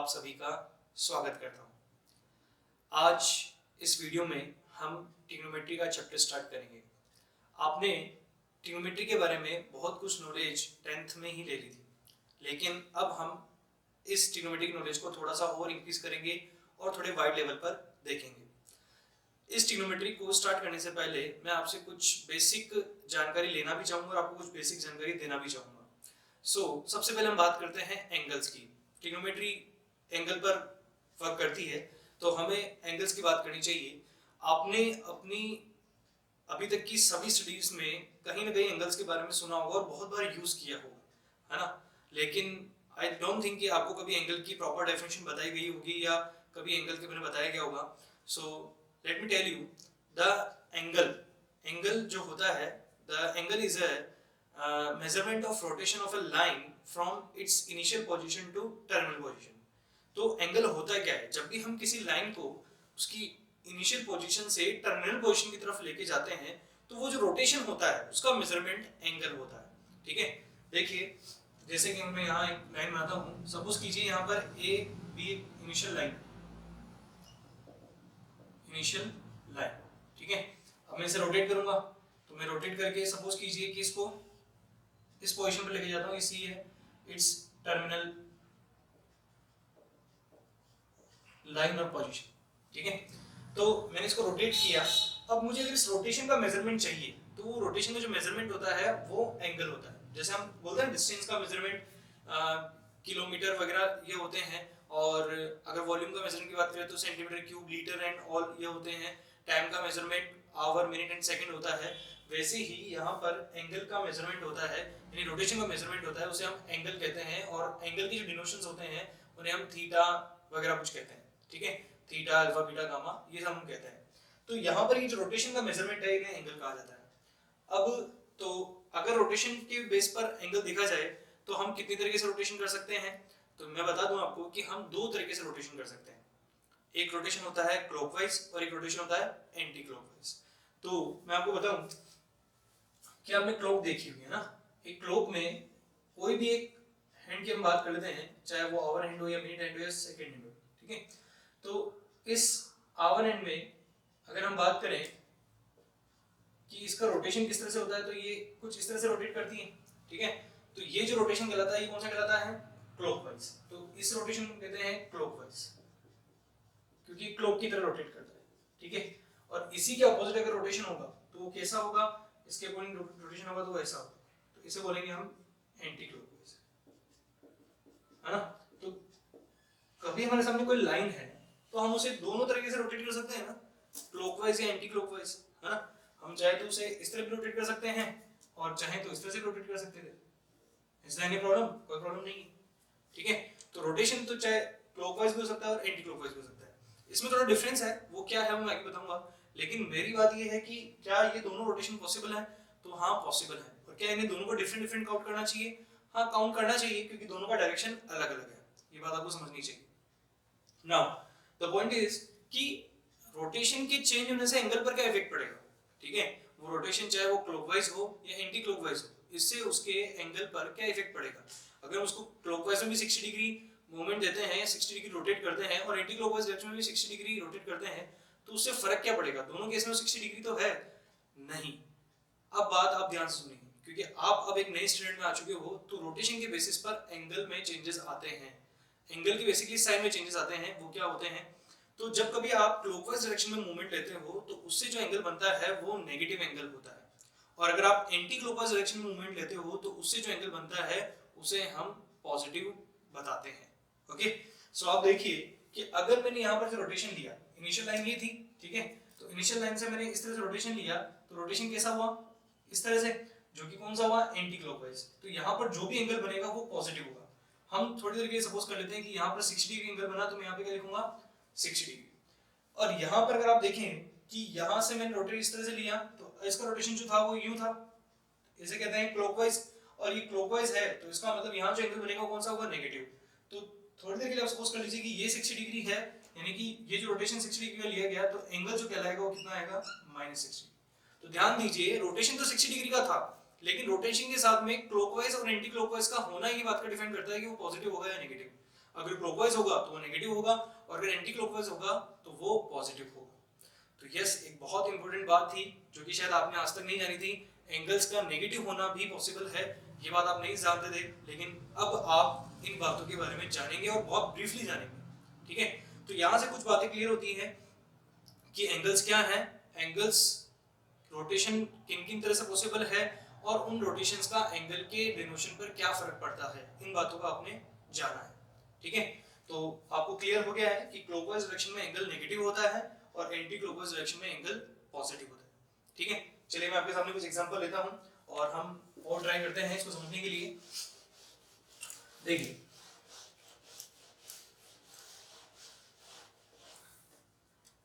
आप सभी का स्वागत करता हूं। आज इस वीडियो में हम ट्रिग्नोमेट्री का चैप्टर स्टार्ट करेंगे। आपने ट्रिग्नोमेट्री के बारे में बहुत कुछ नॉलेज 10th में ही ले ली थी, लेकिन अब हम इस ट्रिग्नोमेट्री की नॉलेज को थोड़ा सा और इंक्रीज करेंगे और थोड़े वाइड लेवल पर देखेंगे। इस ट्रिग्नोमेट्री को स्टार्ट करने से पहले मैं आपसे कुछ बेसिक जानकारी लेना भी चाहूँगा और आपको कुछ बेसिक जानकारी देना भी चाहूँगा। सबसे पहले हम बात करते हैं एंगल्स की। ट्रिग्नोमेट्री एंगल पर वर्क करती है, तो हमें एंगल्स की बात करनी चाहिए। आपने अपनी अभी तक की सभी स्टडीज में कहीं ना कहीं एंगल्स के बारे में सुना होगा और बहुत बार यूज किया होगा, है ना। लेकिन आई डोंट थिंक कि आपको कभी एंगल की प्रॉपर डेफिनेशन बताई गई होगी या कभी एंगल के बारे में बताया गया होगा। Let me tell you the angle जो होता है, the angle is a measurement of rotation of a line from its initial position to terminal position. तो एंगल होता क्या है? जब भी हम किसी लाइन को उसकी इनिशियल पोजीशन से टर्मिनल पोजीशन की तरफ लेके जाते हैं, तो वो जो रोटेशन होता है उसका मेजरमेंट एंगल होता है। ठीक है, देखिए जैसे कि मैं यहाँ एक लाइन बनाता हूँ। सपोज कीजिए यहाँ पर ए बी इनिशियल लाइन, ठीक है। अब मैं इसे रोटेट करूंगा, तो मैं रोटेट करके सपोज कीजिए कि इसको इस पोजीशन पर लेके जाता हूँ। सी है इट्स टर्मिनल लाइन और पोजीशन, ठीक है। तो मैंने इसको रोटेट किया। अब मुझे अगर इस रोटेशन का मेजरमेंट चाहिए, तो वो रोटेशन का जो मेजरमेंट होता है वो एंगल होता है। जैसे हम बोलते हैं डिस्टेंस का मेजरमेंट किलोमीटर वगैरह ये होते हैं, और अगर वॉल्यूम का मेजरमेंट की बात करें तो centimetre cube, litre and all ये होते हैं। टाइम का measurement hour, minute and second होता है। वैसे ही यहाँ पर एंगल का मेजरमेंट होता है, यानी रोटेशन का मेजरमेंट होता है, उसे हम एंगल कहते हैं। और एंगल की जो डिनोशंस होते हैं उन्हें हम थीटा वगैरह कुछ कहते हैं, ठीक है। थीटा, अल्फा, बीटा, गामा ये सब हम कहते हैं। तो यहाँ पर ये जो रोटेशन का मेजरमेंट है इन्हें एंगल कहा जाता है। अब तो अगर रोटेशन के बेस पर एंगल देखा जाए तो हम कितनी तरीके से रोटेशन कर सकते हैं, तो मैं बता दूं आपको कि हम दो तरीके से रोटेशन कर सकते हैं। एक रोटेशन होता है क्लॉकवाइज और एक रोटेशन होता है एंटी क्लॉकवाइज। तो मैं आपको बताऊं कि आपने क्लॉक देखी हुई है ना। एक क्लॉक में कोई भी एक हैंड की हम बात कर लेते हैं, चाहे वो आवर हैंड हो या मिनट हैंड हो या सेकंड हैंड हो, ठीक है। तो इस आवर हैंड में अगर हम बात करें कि इसका रोटेशन किस तरह से होता है, तो ये कुछ इस तरह से रोटेट करती है, ठीक है। तो ये जो रोटेशन कहलाता है, ये कौन सा कहलाता है? क्लॉकवाइज। तो इस रोटेशन को कहते हैं क्लॉकवाइज, क्योंकि क्लॉक की तरह रोटेट करता है, ठीक है। और इसी के ऑपोजिट अगर रोटेशन होगा तो वो कैसा होगा? इसके अकॉर्डिंग रोटेशन होगा तो वो ऐसा होगा। तो इसे बोलेंगे हम एंटी क्लॉकवाइज, है ना। तो कभी हमारे सामने कोई लाइन है तो हम उसे दोनों तरीके से रोटेट कर सकते हैं ना, क्लॉकवाइज या एंटी क्लॉकवाइज, है ना। हम चाहे तो उसे इस तरह भी रोटेट कर सकते हैं और चाहे तो इस तरह से रोटेट कर सकते हैं। Is there any problem? कोई प्रॉब्लम नहीं है, ठीक है। तो रोटेशन तो चाहे क्लॉकवाइज भी हो सकता है और एंटी क्लॉकवाइज भी हो सकता है। इसमें थोड़ा डिफरेंस है, वो क्या है मैं आगे बताऊंगा। लेकिन मेरी बात ये है कि क्या ये दोनों रोटेशन पॉसिबल है? तो हाँ पॉसिबल है। और क्या इन्हें दोनों को डिफरेंट डिफरेंट काउंट करना चाहिए? हाँ काउंट करना चाहिए, क्योंकि दोनों का डायरेक्शन अलग अलग है। ये बात आपको समझनी चाहिए। नाउ द पॉइंट इज कि रोटेशन के चेंज होने से एंगल पर क्या इफेक्ट पड़ेगा, ठीक है। वो रोटेशन चाहे वो क्लॉकवाइज हो या एंटी क्लॉकवाइज हो, इससे उसके एंगल पर क्या इफेक्ट पड़ेगा। अगर उसको क्लॉकवाइज में भी 60 डिग्री मूवमेंट देते हैं या 60 डिग्री रोटेट करते हैं और एंटी क्लॉकवाइज डायरेक्शन में भी 60 डिग्री रोटेट करते हैं, तो उससे फर्क क्या पड़ेगा? दोनों केस में 60 डिग्री तो है नहीं। अब बात आप ध्यान से सुनिए, क्योंकि आप अब एक नए स्टूडेंट में आ चुके हो। तो रोटेशन के बेसिस पर एंगल में चेंजेस आते हैं। एंगल की बेसिकली साइन में चेंजेस आते हैं। वो क्या होते हैं? तो जब कभी आप क्लॉकवाइज डायरेक्शन में मूवमेंट लेते हो तो उससे जो एंगल बनता है वो नेगेटिव एंगल होता है, और अगर आप एंटी क्लॉकवाइज डायरेक्शन में मूवमेंट लेते हो तो उससे जो एंगल बनता है उसे हम पॉजिटिव बताते हैं। ओके, सो आप देखिए कि अगर मैंने यहाँ पर रोटेशन लिया, इनिशियल लाइन ये थी, ठीक है। तो इनिशियल लाइन से मैंने इस तरह से रोटेशन लिया, तो रोटेशन कैसा हुआ? इस तरह से, जो कि कौन सा हुआ? Anti clockwise. तो यहाँ पर जो भी एंगल बनेगा वो पॉजिटिव होगा। हम थोड़ी देर के लिए सपोज कर लेते हैं कि यहाँ पर 60 डिग्री एंगल बना, तो मैं यहाँ पे क्या लिखूंगा? 60 डिग्री। और यहाँ पर अगर आप देखें कि यहाँ से मैंने रोटेट इस तरह से लिया, तो इसका रोटेशन जो था वो यूं था, इसे कहते हैं क्लॉकवाइज। और ये क्लॉकवाइज है, तो इसका मतलब यहाँ जो एंगल बनेगा कौन सा होगा? नेगेटिव। तो थोड़ी देर के लिए आप सपोज कर लीजिए कि ये 60 डिग्री है, यानी कि ये जो रोटेशन 60 डिग्री का लिया गया, तो एंगल जो कहलाएगा वो कितना आएगा? -60। तो ध्यान दीजिए, रोटेशन तो 60 डिग्री का था, लेकिन रोटेशन के साथ में क्लॉकवाइज और एंटी क्लॉकवाइज का होना ये बात का डिफाइन करता है कि वो पॉजिटिव होगा या नेगेटिव। अगर क्लॉकवाइज होगा तो वो नेगेटिव होगा, और अगर एंटी क्लॉकवाइज होगा तो वो पॉजिटिव होगा। तो यस, एक बहुत इंपॉर्टेंट बात थी जो कि शायद आपने आज तक नहीं जानी थी, एंगल्स का नेगेटिव होना भी पॉसिबल है। ये बात आप नहीं जानते थे, लेकिन अब आप इन बातों के बारे में जानेंगे और बहुत ब्रीफली जानेंगे। ठीक है, तो यहाँ से कुछ बातें क्लियर होती हैं कि एंगल्स क्या हैं, एंगल्स रोटेशन किन किन तरह से पॉसिबल है, और उन रोटेशंस का एंगल के डिनोशन पर क्या फर्क पड़ता है, इन बातों का आपने जाना है। ठीक है, तो आपको क्लियर हो गया है कि क्लॉकवाइज डायरेक्शन में एंगल नेगेटिव होता है और एंटी क्लॉकवाइज डायरेक्शन में एंगल पॉजिटिव होता है। ठीक है, चलिए मैं आपके सामने कुछ एग्जांपल लेता हूं और हम और ट्राई करते हैं इसको समझने के लिए। देखिए,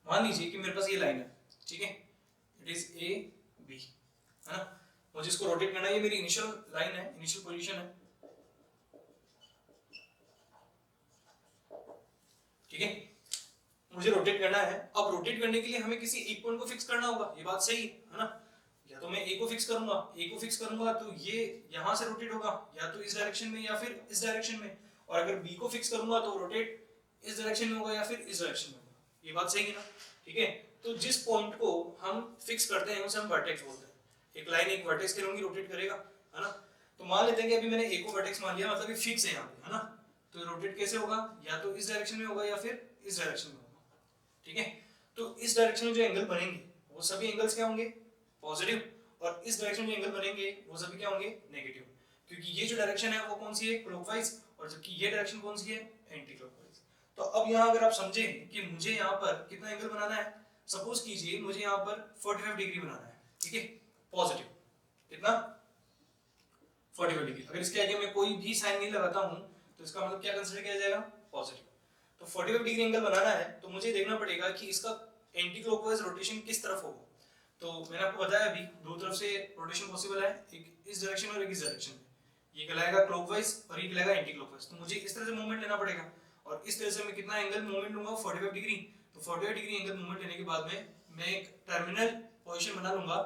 मान लीजिए कि मेरे पास ये लाइन है, ठीक है, इट इज ए बी, है ना, मुझे इसको रोटेट करना है, ये मेरी इनिशियल लाइन है, इनिशियल पोजीशन है। ठीक है, मुझे रोटेट करना है। अब रोटेट करने के लिए हमें किसी एक पॉइंट को फिक्स करना होगा, ये बात सही है ना। या तो मैं ए को फिक्स करूंगा तो ये यहां से रोटेट होगा, या तो इस डायरेक्शन में या फिर इस डायरेक्शन में, और अगर बी को फिक्स करूंगा तो रोटेट इस डायरेक्शन में होगा या फिर इस डायरेक्शन में होगा। ये बात सही है ना। ठीक है, तो जिस पॉइंट को हम फिक्स करते हैं उसे हम वर्टेक्स बोलते हैं। एक लाइन एक वर्टेक्स के लूंगी, रोटेट करेगा, है ना। तो मान लेते हैं कि अभी मैंने ए को वर्टेक्स मान लिया, मतलब ये फिक्स है यहाँ पे, है ना। तो रोटेट कैसे होगा, या तो इस डायरेक्शन में होगा या फिर इस डायरेक्शन में होगा। ठीक है, तो इस डायरेक्शन में जो एंगल बनेंगे वो सभी एंगल्स क्या होंगे, पॉजिटिव, और इस डायरेक्शन में जो एंगल बनेंगे वो सभी क्या होंगे, नेगेटिव, क्योंकि ये जो डायरेक्शन है वो कौन सी है, क्लॉकवाइज, और जबकि ये डायरेक्शन कौन सी है, एंटी क्लॉकवाइज। तो अब यहाँ अगर आप समझें कि मुझे यहाँ पर कितना एंगल बनाना है, सपोज कीजिए मुझे यहाँ पर 45 डिग्री बनाना है, ठीक है, पॉजिटिव, कितना, 45 डिग्री। अगर इसके आगे मैं कोई भी साइन नहीं लगाता हूँ तो इसका मतलब क्या कंसीडर किया जाएगा, पॉजिटिव। तो 45 डिग्री एंगल बनाना है तो मुझे देखना पड़ेगा कि इसका एंटी क्लॉकवाइज रोटेशन किस तरफ होगा। तो मैंने आपको बताया अभी दो तरफ से रोटेशन पॉसिबल है, एक इस डायरेक्शन में और एक इस डायरेक्शन में। ये कहलाएगा क्लॉकवाइज और ये कहलाएगा एंटी क्लॉकवाइज। तो मुझे इस तरह से मूवमेंट लेना पड़ेगा, और इस तरह से मैं कितना एंगल मूवमेंट लूंगा, 45 डिग्री। तो 45 डिग्री एंगल मूवमेंट लेने के बाद में मैं एक टर्मिनल पोजीशन बना लूंगा,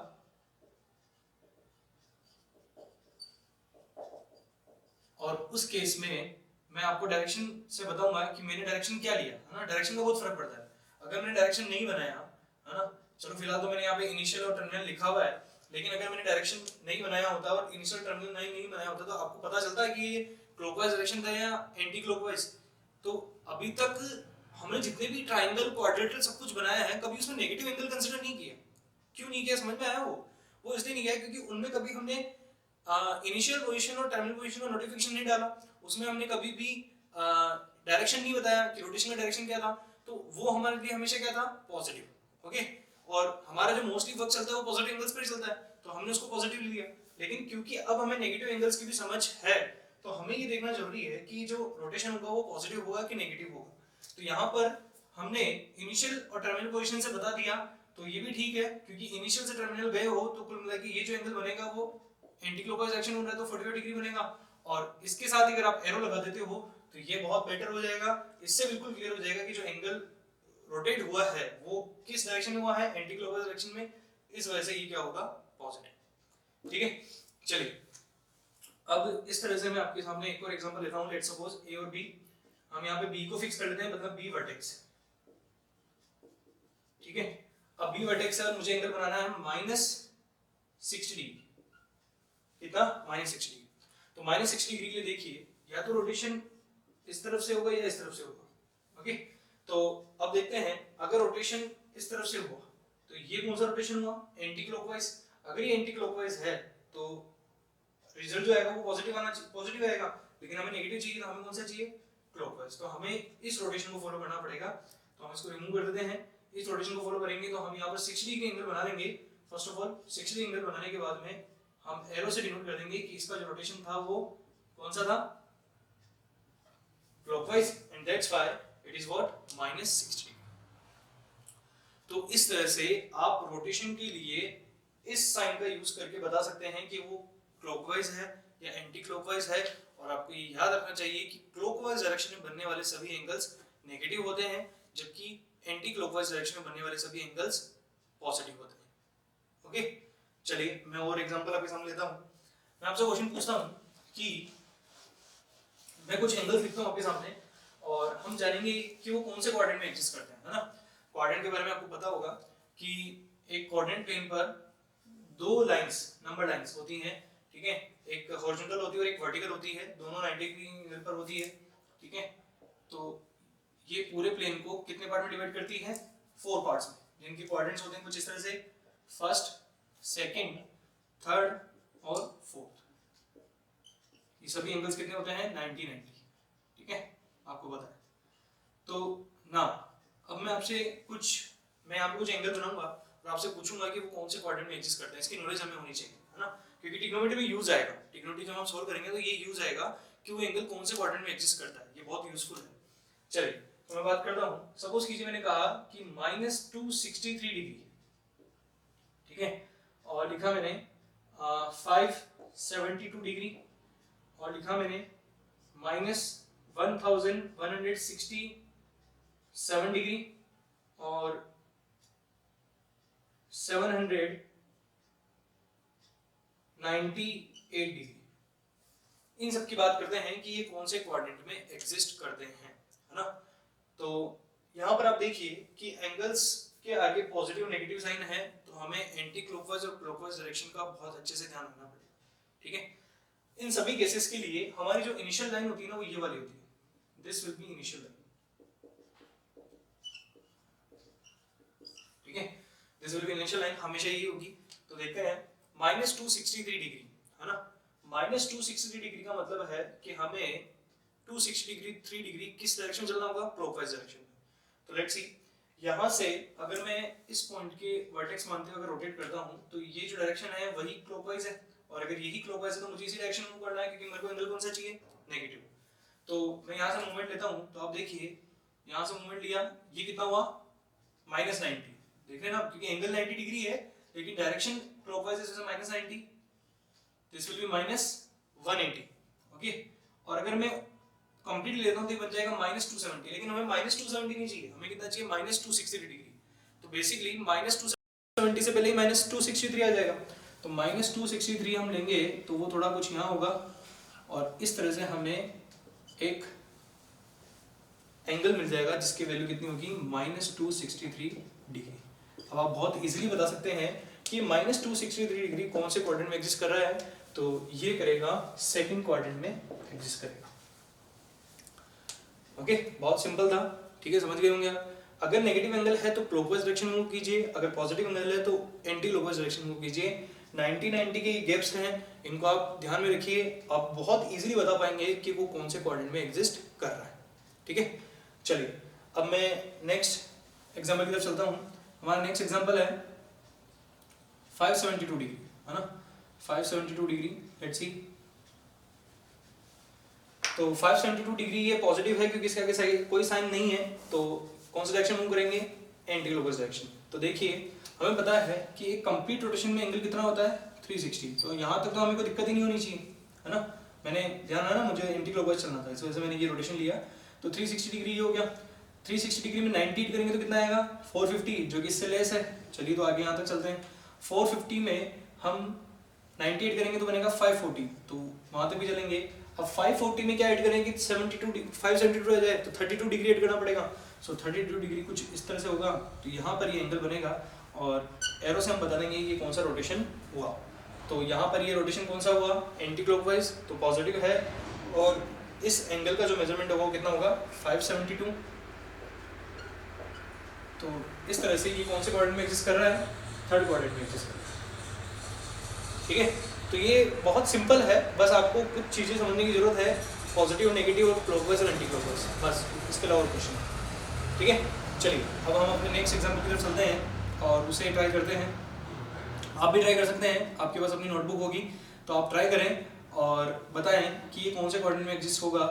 और उस केस में मैं आपको डायरेक्शन से बताऊंगा कि मैंने डायरेक्शन क्या लिया, है ना। डायरेक्शन का बहुत फर्क पड़ता है। अगर मैंने डायरेक्शन नहीं बनाया, है ना, चलो फिलहाल तो मैंने यहाँ पे इनिशियल और टर्मिनल लिखा हुआ है, लेकिन अगर मैंने डायरेक्शन नहीं बनाया होता और इनिशियल टर्मिनल नहीं बनाया होता तो आपको पता चलता है कि ये क्लॉकवाइज डायरेक्शन था या एंटी क्लॉकवाइज। तो अभी तक हमने जितने भी ट्राइंगल, क्वाड्रेटर सब कुछ बनाया है, कभी उसमें नेगेटिव एंगल कंसीडर नहीं किया। क्यों नहीं किया, समझ में आया? वो इसलिए नहीं किया क्योंकि उनमें कभी हमने इनिशियल पोजीशन और टर्मिनल पोजीशन का नोटिफिकेशन नहीं डाला, उसमें हमने कभी भी डायरेक्शन नहीं बताया कि रोटेशन का डायरेक्शन क्या था। तो वो हमारे लिए हमेशा क्या था, पॉजिटिव। ओके, और हमारा जो मोस्टली वर्क चलता है वो पॉजिटिव एंगल्स पर ही चलता है, तो हमने उसको पॉजिटिव लिया। लेकिन क्योंकि अब हमें नेगेटिव एंगल्स की भी समझ है, तो हमें ये देखना जरूरी है कि जो रोटेशन होगा वो पॉजिटिव होगा कि नेगेटिव होगा। तो यहाँ पर हमने इनिशियल और टर्मिनल पोजीशन से बता दिया, तो ये भी ठीक है, क्योंकि इनिशियल से टर्मिनल गए हो तो कुल मिला के ये जो एंगल बनेगा वो एंटी क्लॉकवाइज डायरेक्शन हो रहा है तो 45 डिग्री बनेगा। और इसके साथ अगर आप एरो लगा देते हो तो ये बहुत बेटर हो जाएगा, इससे बिल्कुल क्लियर हो जाएगा कि जो एंगल रोटेट हुआ है वो किस डायरेक्शन में हुआ है, एंटी क्लॉकवाइज डायरेक्शन में। इस वजह से ये क्या होगा, पॉजिटिव। ठीक है, चलिए अब इस तरह से मैं आपके सामने एक और एग्जांपल लेता हूं। लेट्स सपोज ए और बी, हम यहाँ पे बी को फिक्स कर लेते हैं, मतलब बी वर्टेक्स। ठीक है, अब बी वर्टेक्स है और मुझे एंगल बनाना है -60 डिग्री। कितना, -60 डिग्री। तो -60 डिग्री के लिए देखिए, या तो रोटेशन इस तरफ से होगा या इस तरफ से होगा। ओके, तो अब देखते हैं अगर रोटेशन इस तरफ से हुआ तो ये कौन सा रोटेशन हुआ, एंटी क्लॉकवाइज। अगर ये एंटी क्लॉकवाइज है तो रिजल्ट जो आएगा वो पॉजिटिव आना चाहिए, पॉजिटिव आएगा। लेकिन हमें नेगेटिव चाहिए, तो हमें कौन सा चाहिए, क्लॉकवाइज। तो हमें इस रोटेशन को फॉलो करना पड़ेगा, तो हम इसको रिमूव कर देते हैं। इस रोटेशन को फॉलो करेंगे तो हम यहाँ पर 60 डिग्री एंगल बना लेंगे। First of all 60 degree angle बनाने के बाद में हम एरो से डिनोट कर देंगे कि इसका जो रोटेशन था वो कौन सा था, clockwise, and that's why it is what, -60 degree. तो इस तरह से आप रोटेशन के लिए इस साइन का यूज करके बता सकते हैं कि वो क्लॉकवाइज है या एंटी क्लॉकवाइज है। और आपको ये याद रखना चाहिए कि क्लॉकवाइज डायरेक्शन में बनने वाले सभी एंगल्स नेगेटिव होते हैं, जबकि एंटी क्लॉकवाइज डायरेक्शन में बनने वाले सभी एंगल्स पॉजिटिव होते हैं। ओके, चलिए मैं और एग्जांपल आपके सामने लेता हूं। मैं आपसे क्वेश्चन पूछता हूं कि मैं कुछ एंगल्स लिखता हूं आपके सामने और हम जानेंगे कि वो कौन से क्वाड्रेंट में एग्जिस्ट करते हैं, है ना। क्वाड्रेंट के बारे में आपको पता होगा कि एक क्वाड्रेंट प्लेन पर दो लाइंस, नंबर लाइंस होती हैं, ठीक है। एक हॉरिजॉन्टल होती है और एक वर्टिकल होती है, दोनों 90 डिग्री एंगल पर होती है, ठीक है। तो ये पूरे प्लेन को कितने पार्ट में डिवाइड करती है? 4 पार्ट्स में, जिनके क्वाड्रेंट्स होते हैं कुछ इस तरह से, फर्स्ट, सेकंड, थर्ड और फोर्थ। ये सभी एंगल्स कितने होते हैं? 90 90, ठीक है, आपको पता है। तो ना अब मैं यहाँ पे कुछ एंगल बनाऊंगा और आपसे पूछूंगा कि वो कौन से क्वाड्रेंट में एग्जिस्ट करते हैं। इसकी नॉलेज हमें होनी चाहिए, है ना, क्योंकि ट्रिग्नोमेट्री में यूज आएगा। ट्रिग्नोमेट्री जब हम सॉल्व करेंगे तो ये यूज आएगा कि वो एंगल कौन से क्वाड्रेंट में एग्जिस्ट करता है, ये बहुत यूजफुल है। चलिए तो मैं बात करता हूँ। सपोज कीजिए मैंने कहा कि -263 डिग्री, ठीक है, और लिखा मैंने 572 डिग्री, और लिखा मैंने -1167 डिग्री और 798 डिग्री। इन सब की बात करते हैं कि ये कौन से क्वाड्रेंट में एग्जिस्ट करते हैं, है ना। तो यहाँ पर आप देखिए कि एंगल्स के आगे पॉजिटिव नेगेटिव साइन है, तो हमें एंटी क्लॉकवाइज और क्लॉकवाइज डायरेक्शन का बहुत अच्छे से ध्यान रखना पड़ेगा, ठीक है। इन सभी केसेस के लिए हमारी जो इनिशियल लाइन होती है ना, वो ये वाली होती है, this will be initial line, ठीक है, this will be initial line, हमेशा यही होगी। तो देखते हैं -263 डिग्री, है ना। -263 डिग्री का मतलब है कि हमें 260 डिग्री 3 डिग्री किस डायरेक्शन चलना होगा? क्लॉकवाइज डायरेक्शन में। तो लेट्स सी, यहाँ से अगर मैं इस पॉइंट के वर्टेक्स मानते हुए अगर रोटेट करता हूँ तो ये जो डायरेक्शन है वही क्लॉकवाइज है, और अगर यही क्लॉकवाइज है तो मुझे इसी डायरेक्शन में मूव करना है, क्योंकि मेरे को एंगल कौन सा चाहिए? नेगेटिव। तो मैं यहाँ से मूवमेंट लेता हूँ, तो आप देखिए यहाँ से मूवमेंट लिया, ये कितना हुआ? -90, देख रहे हैं ना, क्योंकि एंगल 90 डिग्री है लेकिन डायरेक्शन क्लॉकवाइज है, -90, दिस विल बी -180, ओके। और अगर मैं कंप्लीट लेता हूं तो ये बन जाएगा -270, लेकिन हमें -270 नहीं चाहिए, हमें कितना चाहिए? -263 डिग्री। तो बेसिकली -270 से पहले ही -263 आ जाएगा, तो -263 हम लेंगे तो वो थोड़ा कुछ यहाँ होगा, और इस तरह से हमें एक एंगल मिल जाएगा जिसकी वैल्यू कितनी होगी? -263 डिग्री। अब आप बहुत इजीली बता सकते हैं कि -263 डिग्री कौन से क्वाड्रेंट में एग्जिस्ट कर रहा है, तो ये करेगा सेकंड क्वाड्रेंट में एग्जिस्ट करेगा, ओके। बहुत सिंपल था, ठीक है, समझ गए होंगे आप। अगर नेगेटिव एंगल है तो क्लॉकवाइज डायरेक्शन मूव कीजिए, अगर पॉजिटिव एंगल है तो एंटी क्लॉकवाइज डायरेक्शन मूव कीजिए। 90-90 के गैप्स हैं, इनको आप ध्यान में रखिए, आप बहुत इजीली बता पाएंगे कि वो कौन से क्वाड्रेंट में एग्जिस्ट कर रहा है, ठीक है। चलिए अब मैं नेक्स्ट एग्जाम्पल की तरफ चलता हूँ। हमारा नेक्स्ट एग्जाम्पल है 572 डिग्री, है ना, 572 डिग्री। लेट्स सी, तो 572 डिग्री ये पॉजिटिव है क्योंकि इसके आगे कोई साइन नहीं है, तो कौन सा डायरेक्शन मूव करेंगे? Anti clockwise direction. तो देखिए हमें पता है कि एक कंप्लीट रोटेशन में एंगल कितना होता है? 360। तो यहाँ तक तो हमें कोई दिक्कत ही नहीं होनी चाहिए, है ना। मैंने ध्यान है ना, मुझे एंटी क्लॉकवाइज चलना था, इस वजह से मैंने ये रोटेशन लिया। तो 360 डिग्री ये हो गया। 360 डिग्री में 98 करेंगे तो कितना आएगा? 450, जो कि इससे लेस है। चलिए तो आगे यहाँ तक चलते हैं। 450 में हम 98 करेंगे तो बनेगा 540, तो वहाँ तक भी चलेंगे। अब 540 में क्या ऐड करेंगे? 572 आ जाए तो 32 डिग्री ऐड करना पड़ेगा। सो 32 डिग्री कुछ इस तरह से होगा, तो यहाँ पर ये एंगल बनेगा, और एरो से हम बता देंगे ये कौन सा रोटेशन हुआ। तो यहाँ पर ये रोटेशन कौन सा हुआ? एंटी क्लॉकवाइज, तो पॉजिटिव है, और इस एंगल का जो मेजरमेंट होगा वो कितना होगा? 572। तो इस तरह से ये कौन से क्वाड्रेंट में एग्जिस्ट कर रहा है? थर्ड क्वाड्रेंट में एग्जिस्ट कर रहा है, ठीक है। तो ये बहुत सिंपल है, बस आपको कुछ चीज़ें समझने की जरूरत है, पॉजिटिव, नेगेटिव और क्लॉकवाइज और एंटी क्लॉकवाइज, बस, इसके अलावा क्वेश्चन, ठीक है। चलिए अब हम अपने नेक्स्ट एग्जाम्पल की तरफ चलते हैं और उसे ट्राई करते हैं। आप भी ट्राई कर सकते हैं, आपके पास अपनी नोटबुक होगी तो आप ट्राई करें और बताएं कि ये कौन से क्वाड्रेंट में एग्जिस्ट होगा,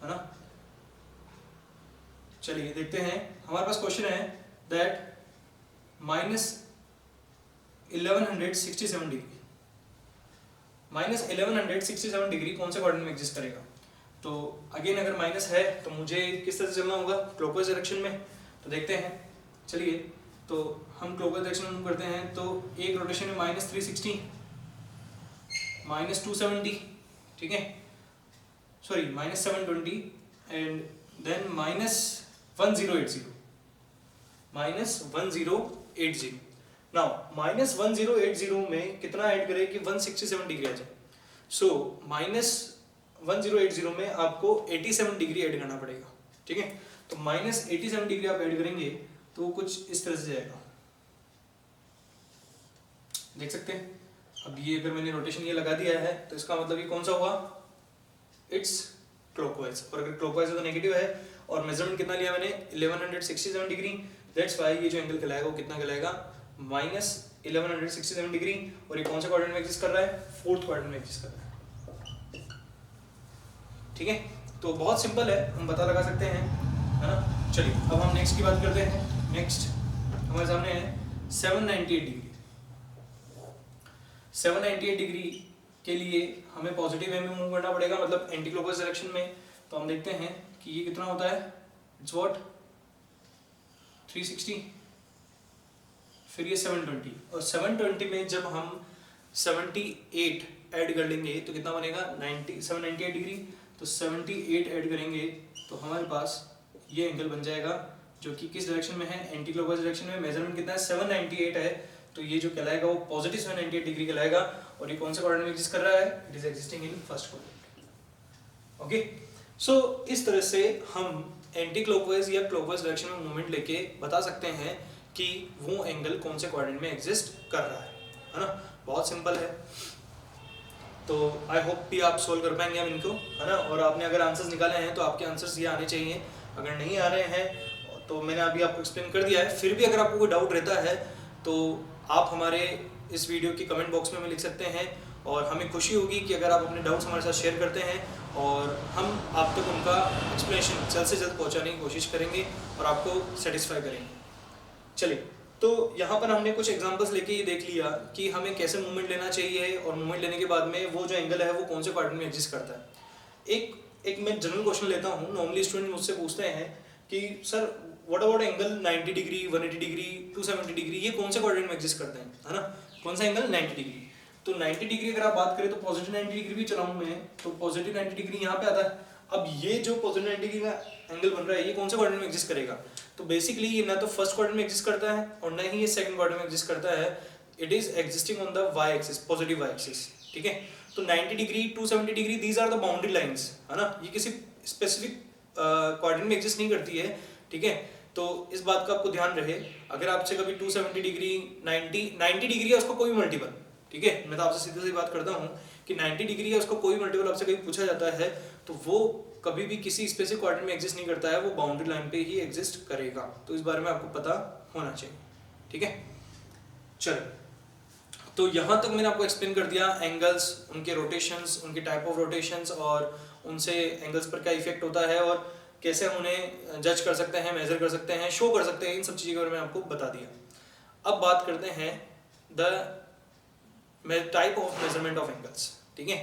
है ना। चलिए देखते हैं। हमारे पास क्वेश्चन है दैट -1167 डिग्री, -1167 डिग्री कौन से क्वाड्रेंट में एग्जिस्ट करेगा। तो अगेन अगर माइनस है तो मुझे किस तरह से चलना होगा? क्लॉकवाइज डायरेक्शन में। तो देखते हैं, चलिए तो हम क्लॉकवाइज डायरेक्शन में मूव करते हैं। तो एक रोटेशन में -360, -270, ठीक है, सॉरी -720 एंड देन -1080 -1080। नाउ -1080 में कितना ऐड करें कि 167 डिग्री आ जाए। सो -1080 में आपको 87 डिग्री ऐड करना पड़ेगा, ठीक है। तो -87 डिग्री आप ऐड करेंगे तो कुछ इस तरह से जाएगा, देख सकते हैं। अब ये अगर मैंने रोटेशन ये लगा दिया है तो इसका मतलब ये कौन सा हुआ, इट्स क्लॉकवाइज। और अगर क्लॉकवाइज है तो नेगेटिव है। और मेजरमेंट कितना लिया मैंने, 1167 डिग्री। दैट्स वाई ये जो एंगल कहलाएगा वो कितना कहलाएगा, -1167 डिग्री। और ये कौन सा क्वाड्रेंट में एग्जिस्ट कर रहा है, फोर्थ क्वाड्रेंट में एग्जिस्ट कर रहा है, ठीक है। तो बहुत सिंपल है, हम पता लगा सकते हैं, है ना। चलिए अब हम नेक्स्ट की बात करते हैं। नेक्स्ट हमारे सामने है 798 डिग्री। 798 डिग्री के लिए हमें पॉजिटिव वे में मूव करना पड़ेगा, मतलब एंटी क्लॉकवाइज डायरेक्शन में। तो हम देखते हैं कि ये कितना होता है, इट्स व्हाट 360, फिर ये 720। और 720 में जब हम 78 ऐड कर लेंगे तो कितना बनेगा 798 डिग्री। तो 78 ऐड करेंगे तो हमारे पास ये एंगल बन जाएगा जो कि किस डायरेक्शन में है, एंटी क्लॉकवाइज डायरेक्शन में। मेजरमेंट कितना है, 798 है। तो ये जो कहलाएगा वो पॉजिटिव 798 डिग्री कहलाएगा। और ये कौन से क्वाड्रेंट में एग्जिस्ट कर रहा है, it is existing in first quadrant. Okay, so इस तरह से हम एंटी क्लॉकवाइज या क्लॉकवाइज डायरेक्शन में मूवमेंट लेके बता सकते हैं कि वो एंगल कौन से क्वाड्रेंट में एग्जिस्ट कर रहा है ना। बहुत सिंपल है। तो आई होप कि आप सोल्व कर पाएंगे हम इनको, है ना। और आपने अगर आंसर्स निकाले हैं तो आपके आंसर्स ये आने चाहिए। अगर नहीं आ रहे हैं तो मैंने अभी आपको एक्सप्लेन कर दिया है। फिर भी अगर आपको कोई डाउट रहता है तो आप हमारे इस वीडियो की कमेंट बॉक्स में हमें लिख सकते हैं। और हमें खुशी होगी कि अगर आप अपने डाउट्स हमारे साथ शेयर करते हैं और हम आप तक उनका एक्सप्लेनेशन जल्द से जल्द पहुंचाने की कोशिश करेंगे और आपको सेटिस्फाई करेंगे। चलिए, तो यहाँ पर हमने कुछ एग्जांपल्स लेके ये देख लिया कि हमें कैसे मूवमेंट लेना चाहिए और मूवमेंट लेने के बाद में वो जो एंगल है वो कौन से क्वाड्रेंट में एग्जिस्ट करता है। एक मैं जनरल क्वेश्चन लेता हूँ। नॉर्मली स्टूडेंट मुझसे पूछते हैं कि sir what about angle 90 degree, 180 degree, 270 degree, ये कौन से क्वाड्रेंट में एग्जिस्ट करते हैं, है ना। कौन सा एंगल, 90 डिग्री। तो 90 डिग्री अगर आप बात करें तो पॉजिटिव 90 डिग्री भी चलाऊँ मैं, तो पॉजिटिव 90 डिग्री यहाँ पे आता है। अब ये जो पॉजिटिव 90 डिग्री का एंगल बन रहा है ये कौन से क्वाड्रेंट में एग्जिस्ट करेगा, तो बेसिकली ये ना तो फर्स्ट क्वाड्रेंट में एग्जिस्ट करता है और ना ही ये सेकंड क्वाड्रेंट में एग्जिस्ट करता है। It is existing on the Y axis, positive Y axis, ठीक है। तो 90 degree, 270 degree, these are the boundary lines, है ना। ये किसी स्पेसिफिक क्वाड्रेंट में एग्जिस्ट नहीं करती है, ठीक है। तो इस बात का आपको ध्यान रहे। अगर आपसे कभी 270 डिग्री, 90 डिग्री है उसको कोई मल्टीपल, ठीक है। मैं तो आपसे सीधी सी बात करता हूँ कि 90 डिग्री है उसको कोई मल्टीपल आपसे कहीं पूछा जाता है तो वो कभी भी किसी स्पेसिफिक क्वाड्रेंट में एग्जिस्ट नहीं करता है, वो बाउंड्री लाइन पे ही एग्जिस्ट करेगा। तो इस बारे में आपको पता होना चाहिए, ठीक है। चलो, तो यहाँ तक मैंने आपको एक्सप्लेन कर दिया एंगल्स, उनके रोटेशंस, उनके टाइप ऑफ रोटेशंस और उनसे एंगल्स पर क्या इफेक्ट होता है और कैसे उन्हें जज कर सकते हैं, मेजर कर सकते हैं, शो कर सकते हैं। इन सब चीज़ों के बारे में आपको बता दिया। अब बात करते हैं the type of measurement of angles, ठीक है।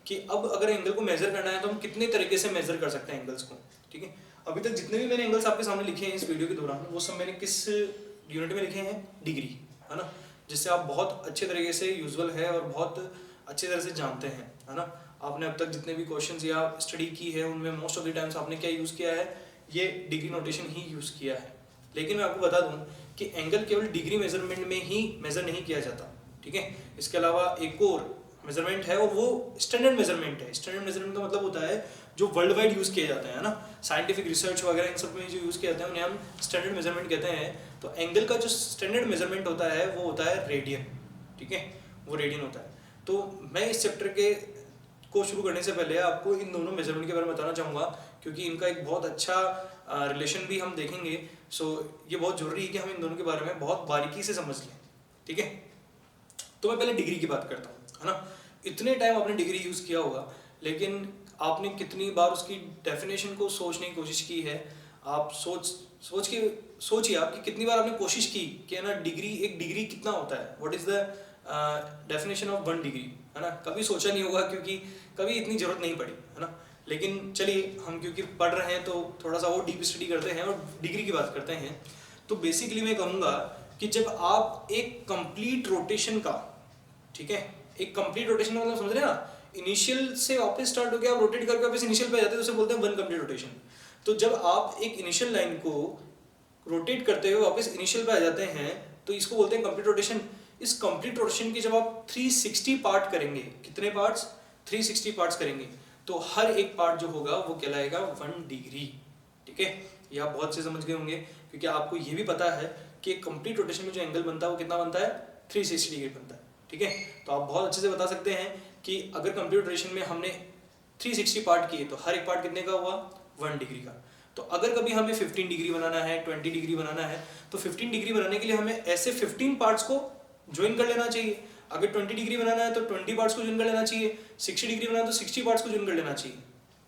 कि अब अगर एंगल को मेजर करना है तो हम कितने तरीके से मेजर कर सकते हैं एंगल्स को, ठीक है। अभी तक जितने भी मैंने एंगल्स आपके सामने लिखे हैं इस वीडियो के दौरान वो सब मैंने किस यूनिट में लिखे हैं, डिग्री, है ना। जिससे आप बहुत अच्छे तरीके से यूजुअल है और बहुत अच्छे तरह से जानते हैं, है ना। आपने अब तक जितने भी क्वेश्चंस या स्टडी की है उनमें मोस्ट ऑफ द टाइम्स आपने क्या यूज़ किया है, ये डिग्री नोटेशन ही यूज़ किया है। लेकिन मैं आपको बता दूं कि एंगल केवल डिग्री मेजरमेंट में ही मेजर नहीं किया जाता, ठीक है। इसके अलावा एक और मेजरमेंट है और वो स्टैंडर्ड मेजरमेंट है। स्टैंडर्ड मेजरमेंट का मतलब होता है जो वर्ल्ड वाइड यूज़ किए जाते हैं ना, साइंटिफिक रिसर्च वगैरह इन सब में जो यूज़ किए जाते हैं उन्हें हम स्टैंडर्ड मेजरमेंट कहते हैं। तो एंगल का जो स्टैंडर्ड मेजरमेंट होता है वो होता है रेडियन, ठीक है, वो रेडियन होता है। तो मैं इस चैप्टर के को शुरू करने से पहले आपको इन दोनों मेजरमेंट के बारे में बताना चाहूँगा क्योंकि इनका एक बहुत अच्छा रिलेशन भी हम देखेंगे। सो ये बहुत ज़रूरी है कि हम इन दोनों के बारे में बहुत बारीकी से समझ लें, ठीक है। तो मैं पहले डिग्री की बात करता हूँ, है ना। इतने टाइम आपने डिग्री यूज़ किया होगा लेकिन आपने कितनी बार उसकी डेफिनेशन को सोचने की कोशिश की है। आप सोचिए आप कि कितनी बार आपने कोशिश की कि है ना डिग्री, एक डिग्री कितना होता है, what is the definition of 1 degree, है ना। कभी सोचा नहीं होगा क्योंकि कभी इतनी ज़रूरत नहीं पड़ी, है ना। लेकिन चलिए हम क्योंकि पढ़ रहे हैं तो थोड़ा सा और डीप स्टडी करते हैं और डिग्री की बात करते हैं। तो बेसिकली मैं कहूँगा कि जब आप एक कंप्लीट रोटेशन का, ठीक है, एक कंप्लीट रोटेशन का मतलब समझ रहे हैं ना, इनिशियल से वापस स्टार्ट हो गया आप रोटेट करके वापस इनिशियल पे जाते हैं तो उसे बोलते हैं 1 कंप्लीट रोटेशन। तो जब आप एक इनिशियल लाइन को रोटेट करते हुए वापस इनिशियल पे आ जाते हैं तो इसको बोलते हैं कंप्लीट रोटेशन। इस कंप्लीट रोटेशन के जब आप 360 पार्ट करेंगे, कितने पार्ट्स? 360 पार्ट्स करेंगे, तो हर एक पार्ट जो होगा वो कहलाएगा 1 डिग्री। ठीक है, ये आप बहुत से समझ गए होंगे, क्योंकि आपको ये भी पता है कि कंप्लीट रोटेशन में जो एंगल बनता है वो कितना बनता है? 360 डिग्री बनता है। ठीक है, तो आप बहुत अच्छे से बता सकते हैं कि अगर कंप्लीट रोटेशन में हमने 360 पार्ट किए तो हर एक पार्ट कितने का हुआ? 1 डिग्री का। तो अगर कभी हमें 15 डिग्री बनाना है, 20 डिग्री बनाना है, तो 15 डिग्री बनाने के लिए हमें ऐसे 15 पार्ट्स को ज्वाइन कर लेना चाहिए। अगर 20 डिग्री बनाना है तो 20 पार्ट्स को ज्वाइन कर लेना चाहिए। 60 डिग्री बनाना है तो 60 पार्ट्स को ज्वाइन कर लेना चाहिए।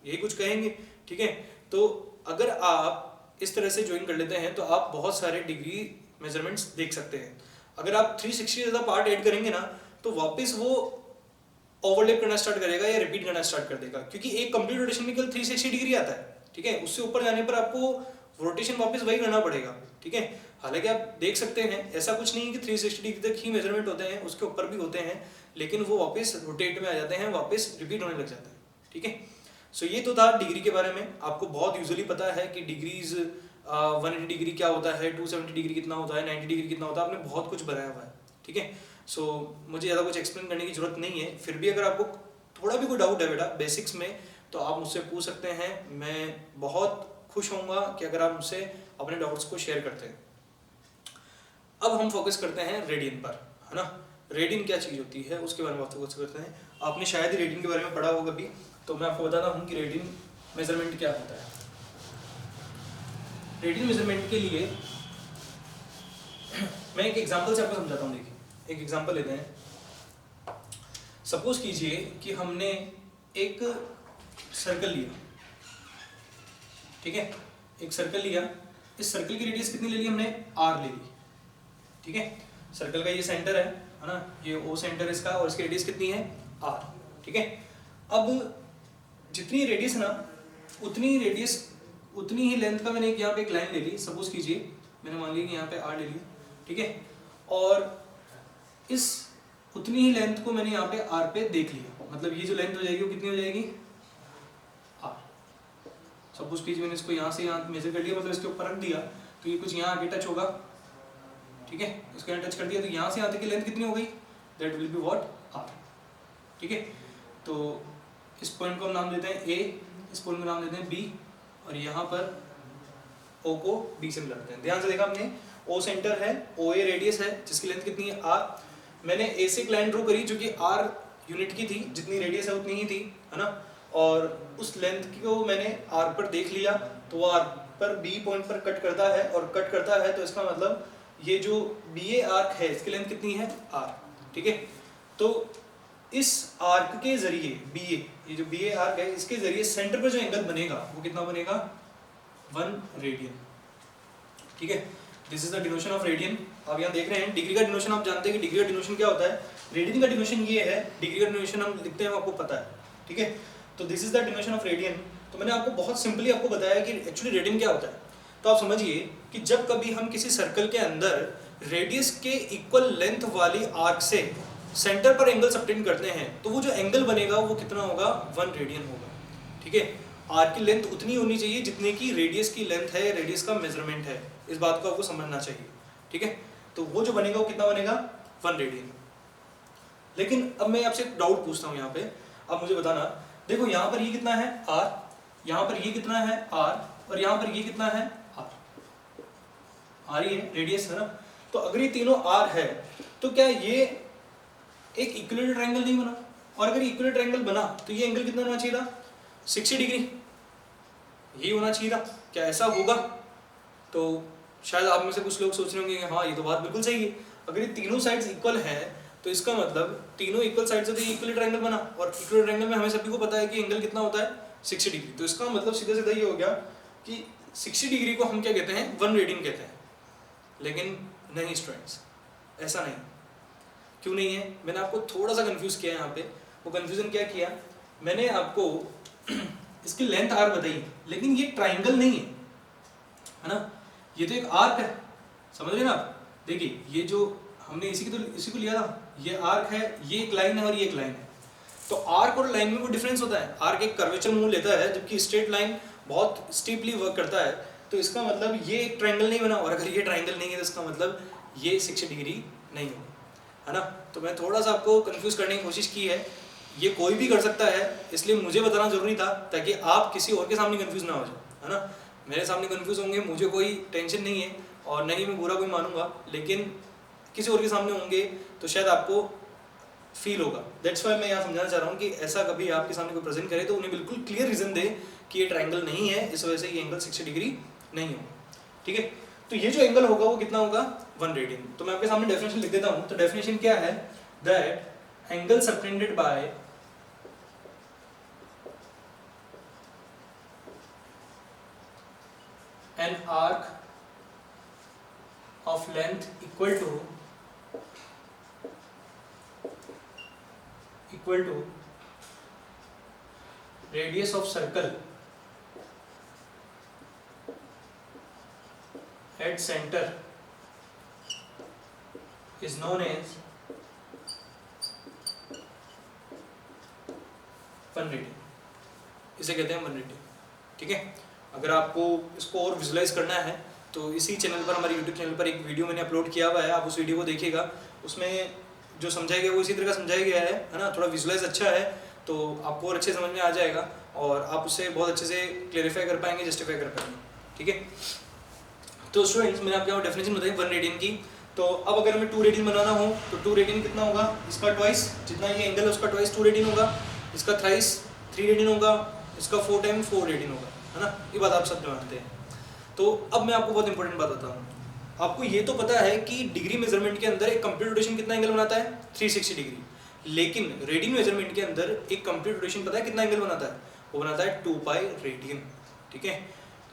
यही कुछ कहेंगे। ठीक है, तो अगर आप इस तरह से ज्वाइन कर लेते हैं तो आप बहुत सारे डिग्री मेजरमेंट्स देख सकते हैं। अगर आप 360 ज़्यादा पार्ट ऐड करेंगे ना तो वापस वो ओवरलैप करना स्टार्ट करेगा या रिपीट करना स्टार्ट कर देगा, क्योंकि एक कंप्लीट रोटेशन में केवल 360 डिग्री आता है। ठीक है, उससे ऊपर जाने पर आपको रोटेशन वापस वही करना पड़ेगा। ठीक है, हालांकि आप देख सकते हैं ऐसा कुछ नहीं है कि 360 डिग्री तक ही मेजरमेंट होते हैं, उसके ऊपर भी होते हैं, लेकिन वो वापस रोटेट में आ जाते हैं, वापस रिपीट होने लग जाते हैं। ठीक है, सो ये तो था डिग्री के बारे में। आपको बहुत यूजुअली पता है कि डिग्रीज 180 डिग्री क्या होता है, 270 डिग्री कितना होता है, 90 डिग्री कितना होता है, आपने बहुत कुछ बनाया हुआ है। ठीक है, सो मुझे ज़्यादा कुछ एक्सप्लेन करने की जरूरत नहीं है। फिर भी अगर आपको थोड़ा भी कोई डाउट है बेटा बेसिक्स में तो आप मुझसे पूछ सकते हैं। मैं बहुत खुश होऊंगा कि अगर आप मुझसे अपने डाउट्स को शेयर करते हैं। अब हम फोकस करते हैं रेडियन पर, है ना। रेडियन क्या चीज़ होती है उसके बारे में फोकस करते हैं। आपने शायद ही रेडियन के बारे में पढ़ा होगा कभी, तो मैं आपको बताता हूँ कि रेडियन मेजरमेंट क्या होता है। रेडियन मेजरमेंट के लिए मैं एक एग्जांपल से आपको समझाता हूँ। देखिए, एक एग्जांपल लेते हैं। सपोज कीजिए कि हमने एक सर्कल लिया। ठीक है, एक सर्कल लिया। इस सर्कल की रेडियस कितनी ले ली हमने? r ले ली। ठीक है, सर्कल का ये सेंटर है ना, ये ओ सेंटर इसका, और इसकी रेडियस कितनी है? r। ठीक है, अब जितनी रेडियस ना उतनी रेडियस उतनी ही लेंथ का मैंने यहाँ पे एक लाइन ले ली। सपोज कीजिए मैंने मान लिया कि यहाँ पे r ले लिया। ठीक है, और इस उतनी ही लेंथ को मैंने यहाँ पे r पे देख लिया। मतलब ये जो लेंथ हो जाएगी वो कितनी हो जाएगी? r। सपोज कीजिए मैंने इसको यहाँ से यहाँ मेजर कर लिया, मतलब इसके ऊपर रख दिया तो ये कुछ यहाँ आगे टच होगा। ठीक है, इसको यहाँ टच कर दिया तो यहाँ से यहाँ तक की लेंथ कितनी हो गई? That will be what? r। ठीक है, तो इस पॉइंट को हम नाम देते हैं a, इस पॉइंट को नाम देते हैं b, और यहाँ पर o को b से मिलाते हैं। ध्यान से देखा हमने, o सेंटर है, OA रेडियस है जिसकी लेंथ कितनी है? r। मैंने a से एक लाइन ड्रॉ करी जो कि r यूनिट की थी, जितनी रेडियस है उतनी ही थी, है ना। और उस लेंथ को मैंने r पर देख लिया तो वो r पर b पॉइंट पर कट करता है, और कट करता है तो इसका मतलब ये जो BA आर्क है इसकी लेंथ कितनी है? r। ठीक है, तो इस आर्क के जरिए BA, ये जो BA आर्क है इसके जरिए सेंटर पर जो एंगल बनेगा वो कितना बनेगा? 1 रेडियन। ठीक है, this is the डिनोशन of radian. आप यहाँ देख रहे हैं डिग्री का डिनोशन, आप जानते हैं कि डिग्री का डिनोशन क्या होता है। रेडियन का डिनोशन ये है, डिग्री का डिनोशन हम लिखते हैं आपको पता है। ठीक है, तो this is the डिनोशन of radian. तो मैंने आपको बहुत सिंपली आपको बताया कि एक्चुअली रेडियन क्या होता है। तो आप समझिए कि जब कभी हम किसी सर्कल के अंदर रेडियस के इक्वल लेंथ वाली आर्क से सेंटर पर एंगल सबटेंड करते हैं तो वो जो एंगल बनेगा वो कितना होगा? 1 रेडियन होगा। ठीक है, आर्क की लेंथ उतनी होनी चाहिए जितने की रेडियस की लेंथ है, रेडियस का मेजरमेंट है। इस बात को आपको समझना चाहिए। ठीक है, तो वो जो बनेगा वो कितना बनेगा? 1 रेडियन। लेकिन अब मैं आपसे एक डाउट पूछता हूँ यहाँ पे, आप मुझे बताना। देखो यहाँ पर ये कितना है? r, यहाँ पर ये कितना है? r, और यहाँ पर ये कितना है? r ही है, रेडियस है ना। तो अगर ये तीनों r है तो क्या ये एक इक्विलेटरल ट्रायंगल नहीं बना? और अगर इक्विलेटरल ट्रायंगल बना तो ये एंगल कितना होना चाहिए था? 60 डिग्री यही होना चाहिए था। क्या ऐसा होगा? तो शायद आप में से कुछ लोग सोच रहे होंगे कि हाँ ये तो बात बिल्कुल सही है। अगर ये तीनों साइड्स इक्वल हैं तो इसका मतलब तीनों इक्वल साइड से तो ये इक्विलेटरल ट्रायंगल बना, और इक्विलेटरल ट्रायंगल में हमें सभी को पता है कि एंगल कितना होता है? 60 डिग्री। तो इसका मतलब सीधा सीधा ये हो गया कि 60 डिग्री को हम क्या कहते हैं? 1 रेडियन कहते हैं। लेकिन नहीं स्टूडेंट्स, ऐसा नहीं। क्यों नहीं है? मैंने आपको थोड़ा सा कंफ्यूज किया यहाँ पे। वो कंफ्यूजन क्या किया? मैंने आपको इसकी लेंथ r बताई, लेकिन ये ट्राइंगल नहीं है ना, ये तो एक आर्क है। समझ रहे ना आप? देखिए ये जो हमने इसी को लिया था, ये आर्क है, ये एक लाइन है और ये एक लाइन है। तो आर्क और लाइन में कोई डिफरेंस होता है? आर्क एक कर्वेचर मूव लेता है जबकि स्ट्रेट लाइन बहुत स्टीपली वर्क करता है, तो इसका मतलब ये एक ट्रायंगल नहीं बना, और अगर ये ट्रायंगल नहीं है तो इसका मतलब ये 60 डिग्री नहीं होगा, है ना। तो मैं थोड़ा सा आपको कंफ्यूज करने की कोशिश की है, ये कोई भी कर सकता है, इसलिए मुझे बताना जरूरी था ताकि आप किसी और के सामने कंफ्यूज ना हो जाए, है ना। मेरे सामने कंफ्यूज होंगे, मुझे कोई टेंशन नहीं है और नहीं मैं बुरा कोई मानूंगा, लेकिन किसी और के सामने होंगे तो शायद आपको फील होगा। दैट्स वाई मैं यहाँ समझाना चाह रहा हूँ कि ऐसा कभी आपके सामने कोई प्रेजेंट करे तो उन्हें बिल्कुल क्लियर रीजन दे कि ये ट्रायंगल नहीं है, इस वजह से ये एंगल 60 डिग्री नहीं होगा, ठीक है। तो ये जो एंगल होगा वो कितना होगा, 1 रेडियन। तो मैं आपके सामने डेफिनेशन लिख देता हूँ। तो डेफिनेशन क्या है, that angle subtended bye an arc of length equal to radius of circle at center is known as 1 radian. इसे कहते हैं 1 रेडियन, ठीक है। अगर आपको इसको और विजुलाइज करना है तो इसी चैनल पर, हमारे यूट्यूब चैनल पर एक वीडियो मैंने अपलोड किया हुआ है, आप उस वीडियो को देखिएगा। उसमें जो समझाया गया वो इसी तरह का समझाया गया है ना। थोड़ा विजुलाइज अच्छा है तो आपको और अच्छे समझ में आ जाएगा और आप उसे बहुत अच्छे से क्लेरिफाई कर पाएंगे, जस्टिफाई कर पाएंगे, ठीक है। तो स्टूडेंट्स, मैंने आपको डेफिनेशन बताई 1 रेडियन की। तो अब अगर हमें 2 रेडियन बनाना हो तो 2 रेडियन कितना होगा, इसका ट्वाइस, जितना ये एंगल है उसका ट्वाइस 2 रेडियन होगा, इसका थ्राइस 3 रेडियन होगा, इसका 4 टाइम 4 रेडियन होगा, है ना। ये बात आप सब जानते हैं। तो अब मैं आपको बहुत इंपॉर्टेंट बात बताता हूँ। आपको ये तो पता है कि डिग्री मेजरमेंट के अंदर एक कंप्लीट रोटेशन कितना एंगल बनाता है, 360 डिग्री। लेकिन रेडियन मेजरमेंट के अंदर एक कंप्लीट रोटेशन पता है कितना एंगल बनाता है, वो बनाता है 2 पाई रेडियन, ठीक है।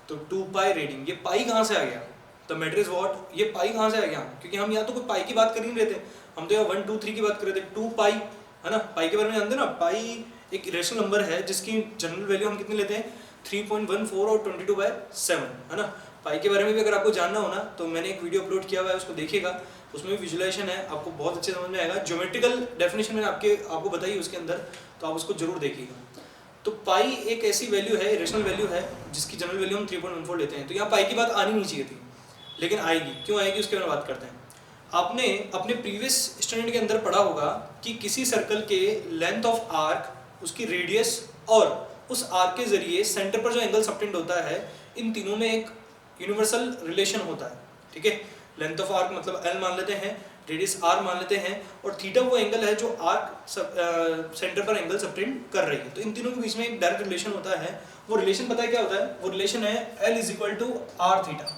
तो 2 पाई रेडियन, ये पाई कहाँ से आ गया, द मैटर इज व्हाट, ये पाई कहाँ से आ गया, क्योंकि हम यहाँ तो कोई पाई की बात कर नहीं रहे थे, हम तो यहाँ 1 2 3 की बात कर रहे थे। 2 पाई, है ना। पाई के बारे में जानते हैं ना, पाई एक इरेशनल नंबर है जिसकी जनरल वैल्यू हम कितनी लेते हैं, 3.14 और 22/7, है ना। पाई के बारे में भी अगर आपको जानना हो ना तो मैंने एक वीडियो अपलोड किया हुआ है, उसको देखिएगा, उसमें भी विजुलाइजेशन है, आपको बहुत अच्छे समझ में आएगा। ज्योमेट्रिकल डेफिनेशन मैंने आपको बताई उसके अंदर, तो आप उसको जरूर देखिएगा। तो पाई एक ऐसी वैल्यू है, इरेशनल वैल्यू है, जिसकी जनरल वैल्यू हम 3.14 लेते हैं। तो यहाँ पाई की बात आनी नहीं चाहिए थी, लेकिन आएगी। क्यों आएगी उसके बारे में बात करते हैं। आपने अपने प्रीवियस स्टैंडर्ड के अंदर पढ़ा होगा कि किसी सर्कल के लेंथ ऑफ आर्क, उसकी रेडियस और उस आर्क के जरिए सेंटर पर जो एंगल सबटेंड होता है, इन तीनों में एक यूनिवर्सल रिलेशन होता है, ठीक है। लेंथ ऑफ आर्क मतलब एल मान लेते हैं, रेडियस आर मान लेते हैं, और थीटा वो एंगल है जो आर्क सेंटर पर एंगल सबटेंड कर रही है। तो इन तीनों के बीच में एक डायरेक्ट रिलेशन होता है। वो रिलेशन पता है क्या होता है, वो रिलेशन है L is equal to R theta.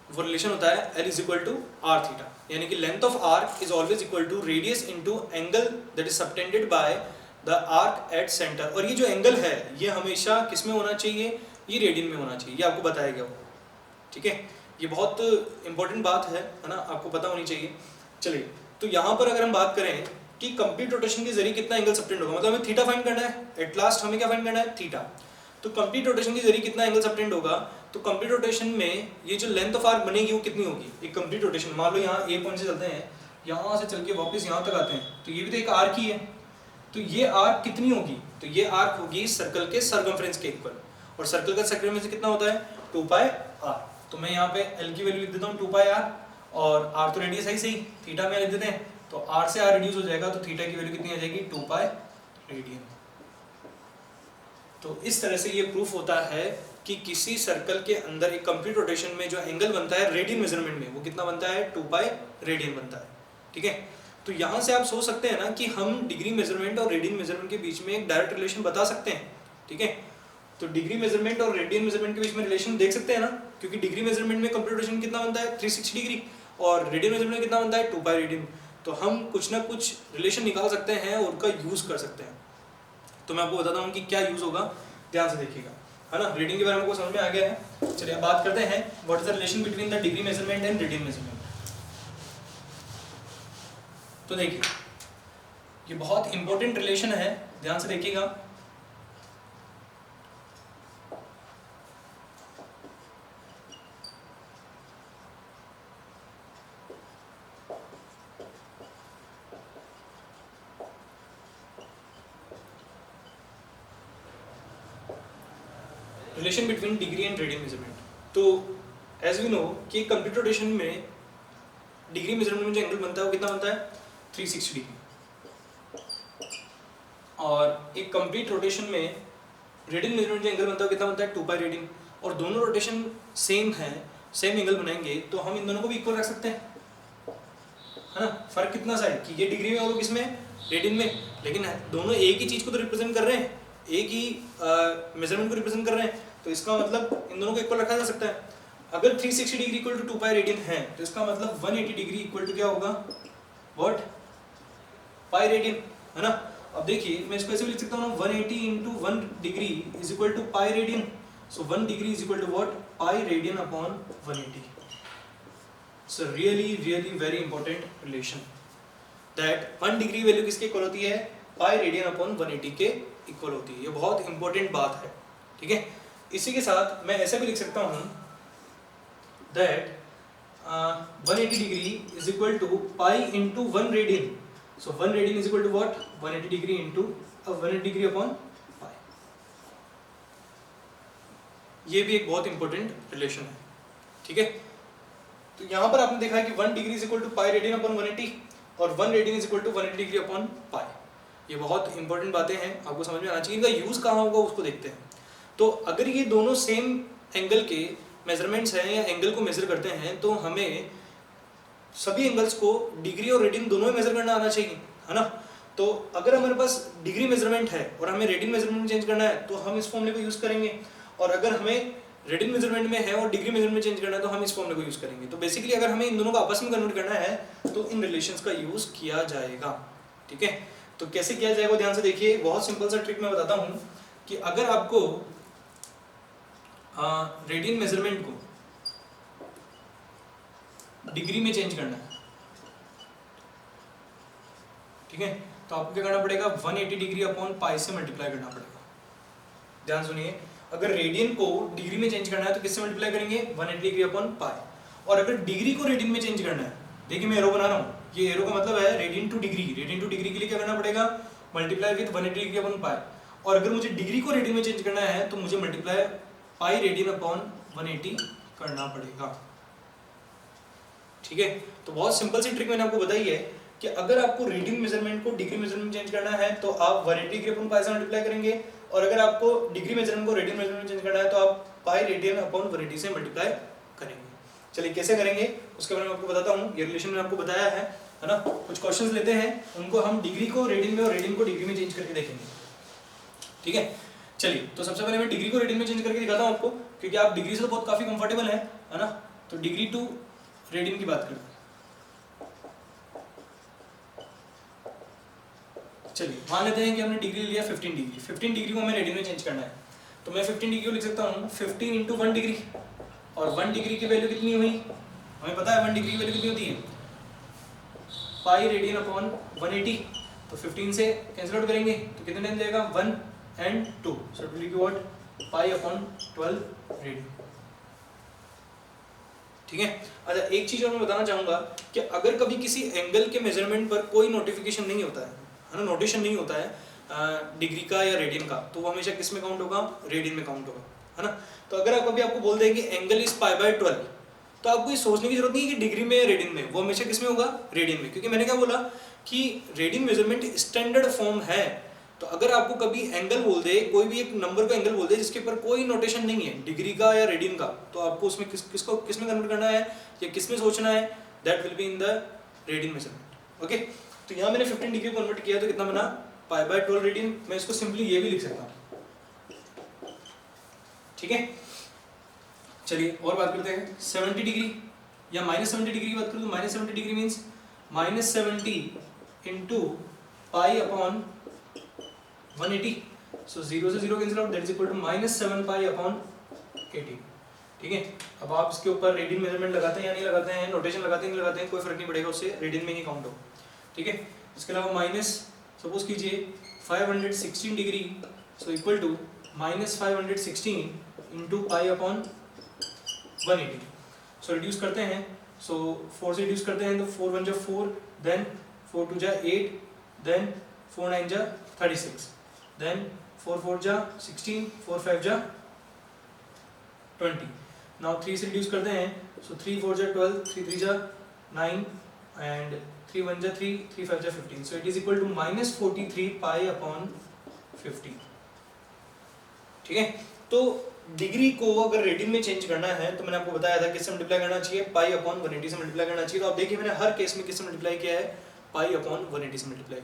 वो रिलेशन होता है L is equal to R theta, यानी कि length of arc is always equal to radius into angle that is subtended by the arc at centre. और ये जो angle है ये हमेशा किस में होना चाहिए, ये रेडियन में होना चाहिए, ये आपको बताया गया हो, ठीक है। ये बहुत इंपॉर्टेंट बात है ना, आपको पता होनी चाहिए। चलिए, तो यहाँ पर अगर हम बात करें कि कंप्लीट रोटेशन के जरिए कितना एंगल सबटेंड होगा, मतलब हमें थीटा फाइंड करना है, एट लास्ट हमें क्या फाइंड करना है, थीटा। तो कंप्लीट रोटेशन के जरिए कितना एंगल सबटेंड होगा, तो कंप्लीट रोटेशन में ये जो लेंथ ऑफ आर्क बनेगी वो कितनी होगी, एक कंप्लीट रोटेशन। मान लो यहाँ ए पॉइंट से चलते हैं, यहाँ से चल के वापस यहाँ तक आते हैं, तो ये भी तो एक आर्क ही है। तो ये आर्क कितनी होगी, तो ये आर्क होगी सर्कल के सर्कमफ्रेंस के इक्वल, और सर्कल का सर्कमफ्रेंस कितना होता है, 2 पाई आर। तो मैं यहाँ पे एल की वैल्यू लिख देता हूँ 2 पाई आर, और आर तो रेडियस है सही, थीटा में लिख देते हैं, तो आर से आर रिड्यूस हो जाएगा, तो थीटा की वैल्यू कितनी आ जाएगी, 2 पाई रेडियन। तो इस तरह से ये प्रूफ होता है कि किसी सर्कल के अंदर एक कंप्लीट रोटेशन में जो एंगल बनता है रेडियन मेजरमेंट में, वो कितना बनता है, 2 पाई रेडियन बनता है, ठीक है। तो यहाँ से आप सोच सकते हैं ना कि हम डिग्री मेजरमेंट और रेडियन मेजरमेंट के बीच में एक डायरेक्ट रिलेशन बता सकते हैं, ठीक है। तो डिग्री मेजरमेंट और रेडियन मेजरमेंट के बीच में रिलेशन देख सकते हैं ना, क्योंकि डिग्री मेजरमेंट में कंप्लीट रोटेशन कितना बनता है, 360 डिग्री, और रेडियन मेजरमेंट कितना बनता है, 2 पाई रेडियन। तो हम कुछ ना कुछ रिलेशन निकाल सकते हैं और उनका यूज कर सकते हैं। तो मैं आपको बताता हूँ कि क्या यूज होगा, ध्यान से देखिएगा, है ना। रीडिंग के बारे में आपको समझ में आ गया है। चलिए अब बात करते हैं what is the relation between the degree measurement and radian measurement. तो देखिए, ये बहुत इंपॉर्टेंट रिलेशन है, ध्यान से देखिएगा। Relation between degree and radian measurement. तो एज वी नो कि कंप्लीट रोटेशन में डिग्री मेजरमेंट में जो एंगल बनता है वो कितना बनता है 360 डिग्री, और एक कंप्लीट रोटेशन में रेडियन मेजरमेंट जो एंगल बनता है वो कितना बनता है 2 पाई रेडियन। और दोनों रोटेशन सेम है, सेम एंगल बनाएंगे तो हम इन दोनों को भी इक्वल रख सकते हैं, है ना। फर्क कितना सा है कि ये डिग्री में और किसमें रेडियन में, लेकिन दोनों एक ही चीज़ को तो रिप्रेजेंट कर रहे हैं, एक ही मेजरमेंट को रिप्रेजेंट कर रहे हैं, तो इसका मतलब इन दोनों को इक्वल रखा जा सकता है। अगर 360 degree equal to 2 pi radian है तो इसका मतलब 180 डिग्री इक्वल टू क्या होगा, व्हाट, पाई रेडियन, है ना। अब देखिए मैं इसको ऐसे भी लिख सकता हूँ 180 into 1 degree is equal to pi radian. So 1 degree is equal to what, pi radian upon 180। So really very important relation that 1 degree value किसके इक्वल होती है, पाई रेडियन अपॉन 180 के इक्वल होती है। ये बहुत इंपॉर्टेंट बात है, ठीक है। इसी के साथ मैं ऐसे भी लिख सकता हूँ that 180 degree is equal to pi into 1 radian. So 1 radian is equal to what, 180 degree into 180 degree upon pi. ये भी एक बहुत इंपॉर्टेंट रिलेशन है, ठीक है। तो यहाँ पर आपने देखा है कि 1 degree is equal to pi radian upon 180 और 1 radian is equal to 180 degree upon pi. ये बहुत इंपॉर्टेंट बातें हैं, आपको समझ में आना चाहिए। इनका यूज कहाँ होगा उसको देखते हैं। तो अगर ये दोनों सेम एंगल के मेजरमेंट्स हैं या एंगल को मेजर करते हैं तो हमें सभी एंगल्स को डिग्री और रेडियन दोनों में मेजर करना आना चाहिए, है ना। तो अगर हमारे पास डिग्री मेजरमेंट है और हमें रेडियन मेजरमेंट चेंज करना है तो हम इस फॉर्मूले को यूज करेंगे, और अगर हमें रेडियन मेजरमेंट में है और डिग्री मेजरमेंट चेंज करना है तो हम इस फॉर्मूले को यूज करेंगे। तो बेसिकली अगर हमें इन दोनों को आपस में कन्वर्ट करना है तो इन रिलेशंस का यूज किया जाएगा, ठीक है। तो कैसे किया जाएगा ध्यान से देखिए, बहुत सिंपल सा ट्रिक मैं बताता हूँ कि अगर आपको रेडियन मेजरमेंट को डिग्री में चेंज करना है, ठीक है, तो आपको क्या करना पड़ेगा, 180 डिग्री अपॉन पाई से मल्टीप्लाई करना पड़ेगा। ध्यान सुनिए, अगर रेडियन को डिग्री में चेंज करना है तो किससे मल्टीप्लाई करेंगे, 180 डिग्री अपॉन पाई। और अगर डिग्री को रेडियन में चेंज करना है, देखिए मैं एरो बना रहा हूँ, ये एरो का मतलब है radian two degree. Radian two degree के लिए क्या करना पड़ेगा, मल्टीप्लाई विद 180 डिग्री अपॉन पाई। और अगर मुझे डिग्री को रेडियन में चेंज करना है तो मुझे मल्टीप्लाई पाई रेडियन अपॉन 180 करना पड़ेगा, ठीक है। तो बहुत सिंपल सी ट्रिक मैंने आपको बताई है कि अगर आपको रेडियन मेजरमेंट को डिग्री मेजरमेंट में चेंज करना है तो आप 180 डिग्री अपॉन पाई से मल्टीप्लाई करेंगे, और अगर आपको डिग्री मेजरमेंट को रेडियन मेजरमेंट में चेंज करना है तो आप पाई रेडियन अपॉन 180 से मल्टीप्लाई करेंगे। चलिए कैसे करेंगे उसके बारे में आपको बताता हूँ। ये रिलेशन मैंने आपको बताया है ना। कुछ क्वेश्चंस लेते हैं, उनको हम डिग्री को रेडियन में और रेडियन को डिग्री में चेंज करके देखेंगे, ठीक है। चलिए तो सबसे पहले मैं डिग्री को रेडियन में चेंज करके दिखाता हूँ आपको, क्योंकि आप डिग्री से तो बहुत काफी कंफर्टेबल है ना। तो डिग्री टू रेडियन की बात करते हैं। चलिए मान लेते हैं कि हमने डिग्री लिया 15 डिग्री, 15 डिग्री को हमें रेडियन में चेंज करना है। तो मैं 15 डिग्री को लिख सकता हूँ 15 इंटू 1 डिग्री, और 1 डिग्री की वैल्यू कितनी हुई, हमें पता है 1 डिग्री की वैल्यू कितनी होती है, पाई रेडियन अपॉन 180। तो 15 से कैंसिल आउट करेंगे तो कितने टाइम जाएगा, 1 and 2, so it will be what, pi upon 12 radian, ठीक है। अच्छा एक चीज और मैं बताना चाहूंगा कि अगर कभी किसी एंगल के मेजरमेंट पर कोई नोटिफिकेशन नहीं होता है ना, नोटेशन नहीं होता है डिग्री का या रेडियन का, तो वो हमेशा किस में काउंट होगा, रेडियन में काउंट होगा, है ना। तो अगर आप कभी आपको बोल दें कि एंगल इज पाई बाय 12, तो आपको ये सोचने की जरूरत नहीं है कि डिग्री में या रेडियन में, वो हमेशा किस में होगा, रेडियन में, क्योंकि मैंने क्या बोला कि रेडियन मेजरमेंट स्टैंडर्ड फॉर्म है। तो अगर आपको कभी एंगल बोल दे, कोई भी एक नंबर का एंगल बोल दे जिसके ऊपर कोई नोटेशन नहीं है डिग्री का या रेडियन का, तो आपको उसमें किसको किस में कन्वर्ट करना है या किस में सोचना है, that will be in the radian measurement, okay. तो यहाँ मैंने 15 डिग्री को कन्वर्ट किया तो कितना बना, पाई बाय 12 रेडियन। मैं इसको सिंपली ये भी लिख सकता हूँ, ठीक है। चलिए और बात करते हैं 70 डिग्री या -70 डिग्री की बात करूँ तो -70 degree means -70 into pi upon 180। So 0 से 0 cancel out, that is equal to -7 pi upon 80, ठीक है। अब आप इसके ऊपर रेडियन मेजरमेंट लगाते हैं या नहीं लगाते हैं, नोटेशन लगाते हैं नहीं लगाते हैं, कोई फर्क नहीं पड़ेगा, उससे रेडियन में ही काउंट हो, ठीक है। इसके अलावा माइनस सपोज कीजिए 516 degree, so equal to -516 into pi upon 180। So reduce करते हैं, सो 4 से रिड्यूस करते हैं तो 4 1 जा 4, देन 4 2 जा 8, देन 4 9 जा 36, देन 4 4 जा 16, 4 5 जा 20। नाउ 3 से रिड्यूस करते हैं, सो 3 4 जा 12, 3 3 जा 9 एंड 3 1 जा 3, 3 5 जा 15, so it is equal to -43 pi upon 50। ठीक है, तो डिग्री को अगर रेडियन में चेंज करना है तो मैंने आपको बताया था किससे मल्टीप्लाई करना चाहिए, पाई अपॉन 180 से मल्टीप्लाई करना चाहिए। तो आप देखिए मैंने हर केस में किससे मल्टीप्लाई किया है, पाई अपॉन 180 से मल्टीप्लाई।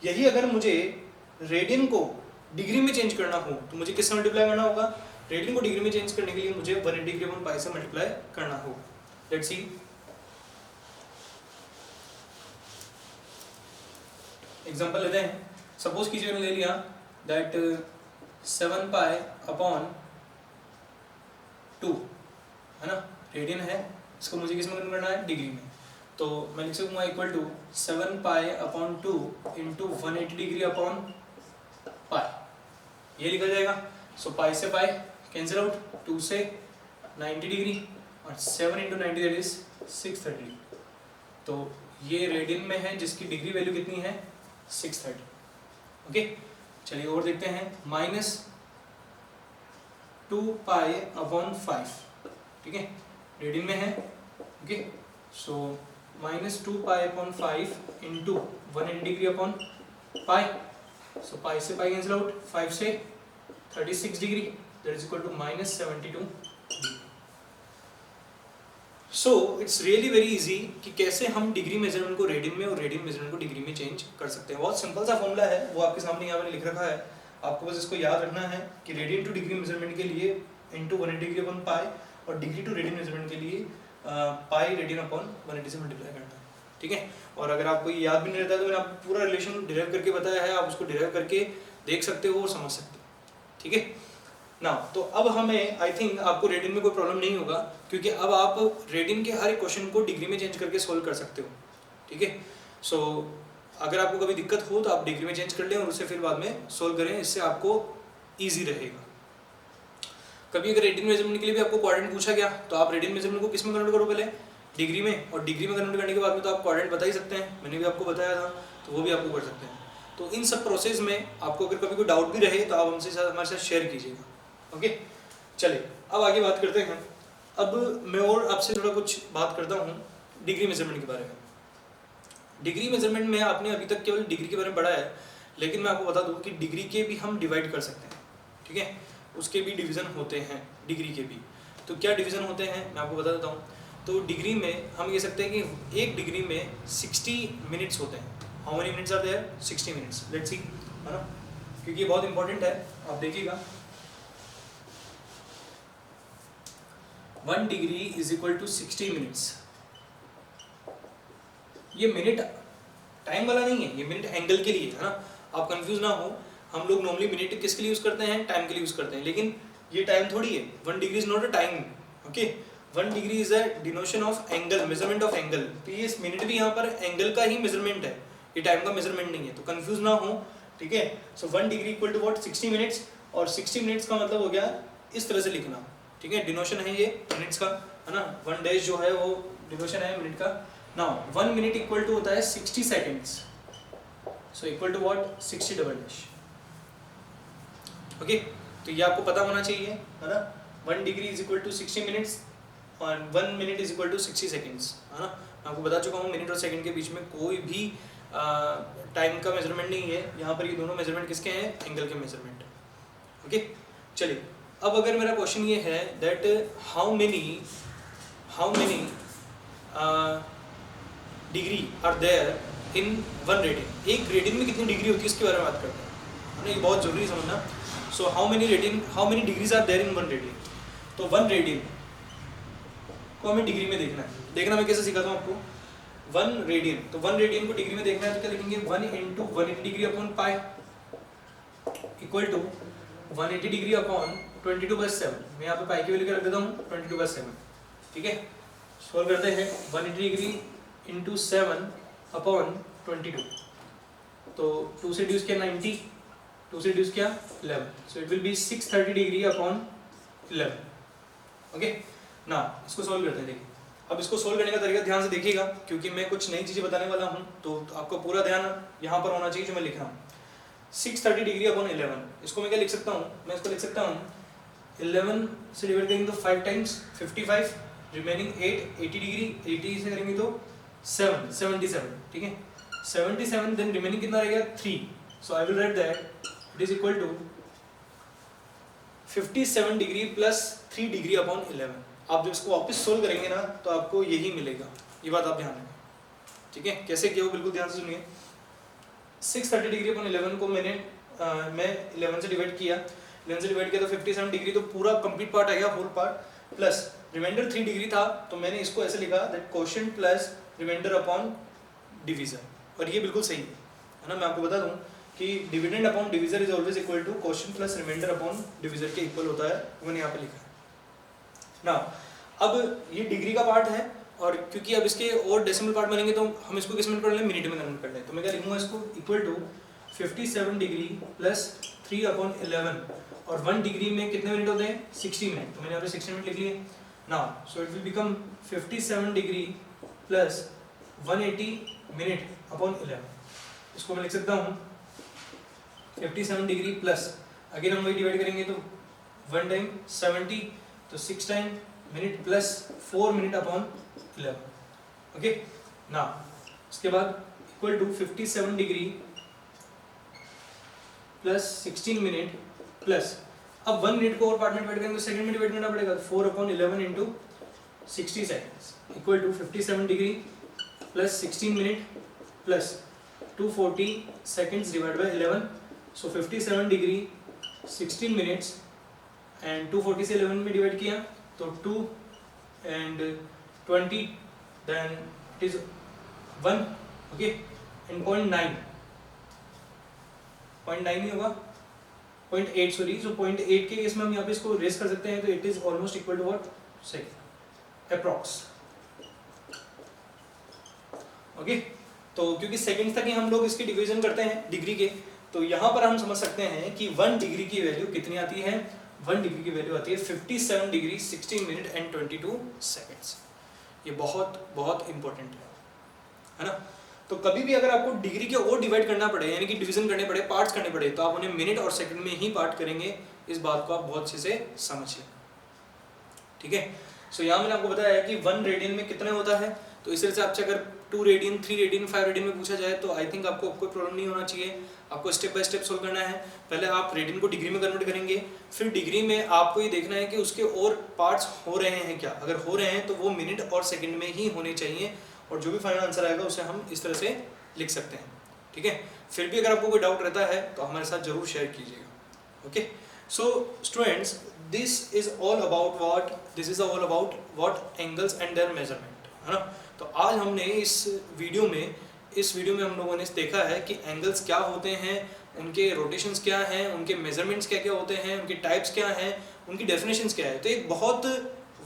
यही अगर मुझे रेडियन को डिग्री में चेंज करना हो तो मुझे किससे मल्टीप्लाई करना होगा, रेडियन को डिग्री में चेंज करने के लिए मुझे 180 डिग्री अपॉन पाई से मल्टीप्लाई करना होगा। लेट्स सी, एग्जांपल लेते हैं। सपोज कीजिए मैंने ले लिया दैट 7 पाई अपॉन 2 है ना, रेडियन है, इसको मुझे किस में कन्वर्ट करना है, डिग्री में। तो मैं लिख सकूंगा equal to 7 pi upon 2 into 180 degree upon pi, ये लिखा जाएगा। सो पाई से पाई कैंसिल आउट, 2 से 90 डिग्री और 7 इंटू 90 दैट इज 630। तो ये रेडियन में है जिसकी डिग्री वैल्यू कितनी है, 630। ओके, चलिए और देखते हैं, -2 पाई अपॉन 5, ठीक है, रेडियन में है। Okay, so -2 pi upon 5 into 180 degree upon pi, so pi से पाई कैंसिल आउट, 5 से 36 degree that is equal to -72 degree. So it's really very easy कि कैसे हम डिग्री मेजरमेंट को रेडियन में और रेडियन मेजरमेंट को डिग्री में चेंज कर सकते हैं। बहुत सिंपल सा फॉर्मूला है, वो आपके सामने यहाँ मैंने लिख रखा है, आपको बस इसको याद रखना है कि रेडियन टू डिग्री मेजरमेंट के लिए इंटू 180 डिग्री अपॉन पाई और डिग्री टू रेडियन मेजरमेंट के लिए पाई रेडियन अपॉन 180 से मल्टीप्लाई करना है। ठीक है, और अगर आपको ये याद भी नहीं रहता तो मैंने आपको पूरा रिलेशन डिराइव करके बताया है, आप उसको डिराइव करके देख सकते हो और समझ सकते हो। ठीक है ना, तो अब हमें आई थिंक आपको रेडियन में कोई प्रॉब्लम नहीं होगा, क्योंकि अब आप रेडियन के हर एक क्वेश्चन को डिग्री में चेंज करके सोल्व कर सकते हो। ठीक है, सो अगर आपको कभी दिक्कत हो तो आप डिग्री में चेंज कर लें और उसे फिर बाद में सोल्व करें, इससे आपको ईजी रहेगा। कभी अगर रेडियन मेजरमेंट के लिए भी आपको क्वाड्रेंट पूछा गया तो आप रेडियन मेजरमेंट को किस में कन्वर्ट करो, पहले डिग्री में, और डिग्री में कन्वर्ट करने के बाद में तो आप क्वाड्रेंट बता ही सकते हैं, मैंने भी आपको बताया था, तो वो भी आपको कर सकते हैं। तो इन सब प्रोसेस में आपको अगर कभी कोई डाउट भी रहे तो आप हमसे हमारे साथ शेयर कीजिएगा। ओके, चलिए अब आगे बात करते हैं। अब मैं और आपसे थोड़ा कुछ बात करता हूँ डिग्री मेजरमेंट के बारे में। डिग्री मेजरमेंट में आपने अभी तक केवल डिग्री के बारे में पढ़ा है, लेकिन मैं आपको बता दूँ कि डिग्री के भी हम डिवाइड कर सकते हैं। ठीक है, उसके भी डिवीज़न होते हैं डिग्री के भी। तो क्या डिवीज़न होते हैं मैं आपको बता देता हूँ। तो डिग्री में हम कह सकते हैं कि एक डिग्री में 60 मिनट्स होते हैं। How many minutes are there, 60 minutes. Let's see, है ना, क्योंकि ये बहुत इंपॉर्टेंट है, आप देखिएगा। 1 degree is equal to 60 minutes. ये मिनट टाइम वाला नहीं है, ये मिनट एंगल के लिए है ना, आप कंफ्यूज ना हो। हम लोग नॉर्मली मिनट किसके लिए यूज करते हैं, टाइम के लिए यूज करते हैं, लेकिन ये टाइम थोड़ी है। 1 degree is not a time. Okay, 1 degree is a डिनोशन of angle, measurement of angle. तो ये मिनट भी यहाँ पर एंगल का ही मेजरमेंट है, ये टाइम का मेजरमेंट नहीं है, तो कंफ्यूज ना हो। ठीक है, so 1 degree equal to what, 60 minutes. और 60 मिनट्स का मतलब हो गया इस तरह से लिखना। ठीक है, डिनोशन है ये मिनट्स का, है ना, 1 डैश जो है वो डिनोशन है मिनट का। नाउ 1 मिनट इक्वल टू होता है 60 seconds, so equal to what, 60 double dash. Okay, तो ये आपको पता होना चाहिए, है ना। 1 degree is equal to 60 minutes और 1 minute is equal to 60 seconds, है ना। मैं आपको बता चुका हूँ मिनट और सेकंड के बीच में कोई भी टाइम का मेजरमेंट नहीं है, यहाँ पर ये दोनों मेजरमेंट किसके हैं, एंगल के मेजरमेंट। ओके, चलिए अब अगर मेरा क्वेश्चन ये है that how many degree are there in 1 radian. एक रेडियन में कितनी डिग्री होती है इसके बारे में बात करते हैं, है ना, ये बहुत जरूरी समझना। So how many degrees are there in 1 radian. तो 1 रेडियन को हमें डिग्री में देखना है। देखना मैं कैसे सिखाता हूँ आपको। 1 रेडियन, तो 1 रेडियन को डिग्री में देखना है तो क्या लिखेंगे, 1 into 180 degree upon pi equal to 180 degree upon 22/7। मैं यहाँ पे पाई की वैल्यू क्या रख देता हूँ, 22/7। ठीक है, सॉल्व करते हैं। 180 डिग्री इंटू 7 अपॉन 22, तो 2 से रिड्यूस किया 90, 2 से रिड्यूस किया 11, so it will be 630 degree upon 11। Okay, ना इसको सॉल्व करते हैं। देखिए अब इसको सोल्व करने का तरीका ध्यान से देखिएगा, क्योंकि मैं कुछ नई चीज़ें बताने वाला हूँ, तो आपका पूरा ध्यान यहाँ पर होना चाहिए जो मैं लिख रहा हूँ। 630 डिग्री अपॉन 11, इसको मैं क्या लिख सकता हूँ, मैं इसको लिख सकता हूँ 11 से डिवाइड करेंगे तो 5 टाइम्स 55, रिमेनिंग 8 80 डिग्री, 80 से करेंगे तो 7 77, ठीक है 77, देन रिमेनिंग कितना रहेगा 3, so I will write that it is equal to 57 degree plus 3 degree upon 11। आप जब इसको वापस सोल्व करेंगे ना तो आपको यही मिलेगा, ये बात आप ध्यान रखें, ठीक है। कैसे किया वो बिल्कुल ध्यान से सुनिए। 630 डिग्री अपॉन 11 को मैं 11 से डिवाइड किया, 11 से डिवाइड किया तो 57 डिग्री, तो पूरा कंप्लीट पार्ट आ गया, whole part, plus remainder 3 degree था तो मैंने इसको ऐसे लिखा that quotient plus remainder upon divisor, और ये बिल्कुल सही है ना। मैं आपको बता दूं कि dividend upon divisor is always equal to quotient plus remainder upon divisor के इक्वल होता है, वो मैंने यहाँ पे लिखा है ना। अब ये डिग्री का पार्ट है, और क्योंकि अब इसके और डेसिमल पार्ट बनेंगे तो हम इसको किस में कर लें, मिनट में कन्वर्ट कर लें। तो मैं क्या लिखूंगा इसको, equal to 57 degree plus 3 upon 11, और 1 डिग्री में कितने मिनट होते हैं 60 मिनट, तो मैंने यहाँ पे 60 मिनट लिख लिए now. So it will become 57 degree plus 180 minute upon 11। इसको मैं लिख सकता हूँ 57 डिग्री प्लस, अगेन हम वही डिवाइड करेंगे तो 1 टाइम 70, तो 6 time minute plus 4 minute upon 11, okay ना। इसके बाद equal to 57 degree plus 16 minute plus, अब 1 मिनट को और पार्ट में डिवाइड करेंगे तो सेकंड में डिवाइड करना पड़ेगा, 4 upon 11 into 60 seconds equal to 57 degree plus 16 minute plus 240 seconds divide by 11, so 57 degree 16 minutes and 240 से 11 में डिवाइड किया तो 2 and 20, then it is 1, okay, and 0.9 नहीं होगा 0.8 सॉरी, सो 0.8 के केस में हम यहाँ पे इसको रेस कर सकते हैं, तो it is almost equal to what second approx, okay. तो क्योंकि सेकंड तक ही हम लोग इसके डिवीजन करते हैं डिग्री के, तो यहाँ पर हम समझ सकते हैं कि 1 डिग्री की वैल्यू कितनी आती है, 1 डिग्री की वैल्यू आती है 57 डिग्री 16 मिनट एंड 22 सेकेंड्स। ये बहुत बहुत इंपॉर्टेंट है ना। तो कभी भी अगर आपको डिग्री के और डिवाइड करना पड़े, यानी कि डिवीजन करने पड़े, पार्ट्स करने पड़े, तो आप उन्हें मिनट और सेकंड में ही पार्ट करेंगे, इस बात को आप बहुत अच्छे से समझिए, ठीक है। सो यहाँ मैंने आपको बताया है कि 1 रेडियन में कितने होता है, तो इस तरह से आपसे अगर 2 रेडियन 3 रेडियन 5 रेडियन में पूछा जाए तो आई थिंक आपको कोई प्रॉब्लम नहीं होना चाहिए। आपको स्टेप बाय स्टेप सोल्व करना है। पहले आप रेडियन को डिग्री में कन्वर्ट करेंगे, फिर डिग्री में आपको ये देखना है कि उसके और पार्ट्स हो रहे हैं क्या, अगर हो रहे हैं तो वो मिनट और सेकंड में ही होने चाहिए, और जो भी फाइनल आंसर आएगा उसे हम इस तरह से लिख सकते हैं, ठीक है। फिर भी अगर आपको कोई डाउट रहता है तो हमारे साथ जरूर शेयर कीजिएगा, okay. So students, this is all about what angles and there measurement, है ना। तो आज हमने इस वीडियो में हम लोगों ने देखा है कि एंगल्स क्या होते हैं, उनके रोटेशंस क्या हैं, उनके मेजरमेंट्स क्या क्या होते हैं, उनके टाइप्स क्या हैं, उनकी डेफिनेशंस क्या है। तो एक बहुत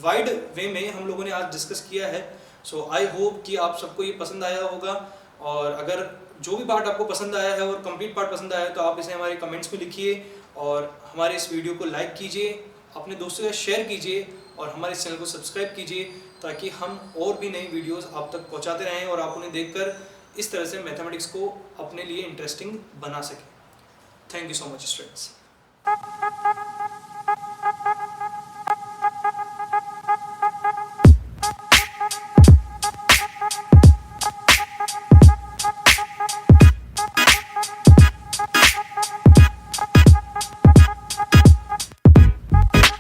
वाइड वे में हम लोगों ने आज डिस्कस किया है। सो आई होप कि आप सबको ये पसंद आया होगा, और अगर जो भी पार्ट आपको पसंद आया है और कंप्लीट पार्ट पसंद आया है तो आप इसे हमारे कमेंट्स में लिखिए, और हमारे इस वीडियो को लाइक कीजिए, अपने दोस्तों के साथ शेयर कीजिए, और हमारे इस चैनल को सब्सक्राइब कीजिए, ताकि हम और भी नई वीडियोस आप तक पहुंचाते रहें और आप उन्हें देखकर इस तरह से मैथमेटिक्स को अपने लिए इंटरेस्टिंग बना सकें। Thank you so much students.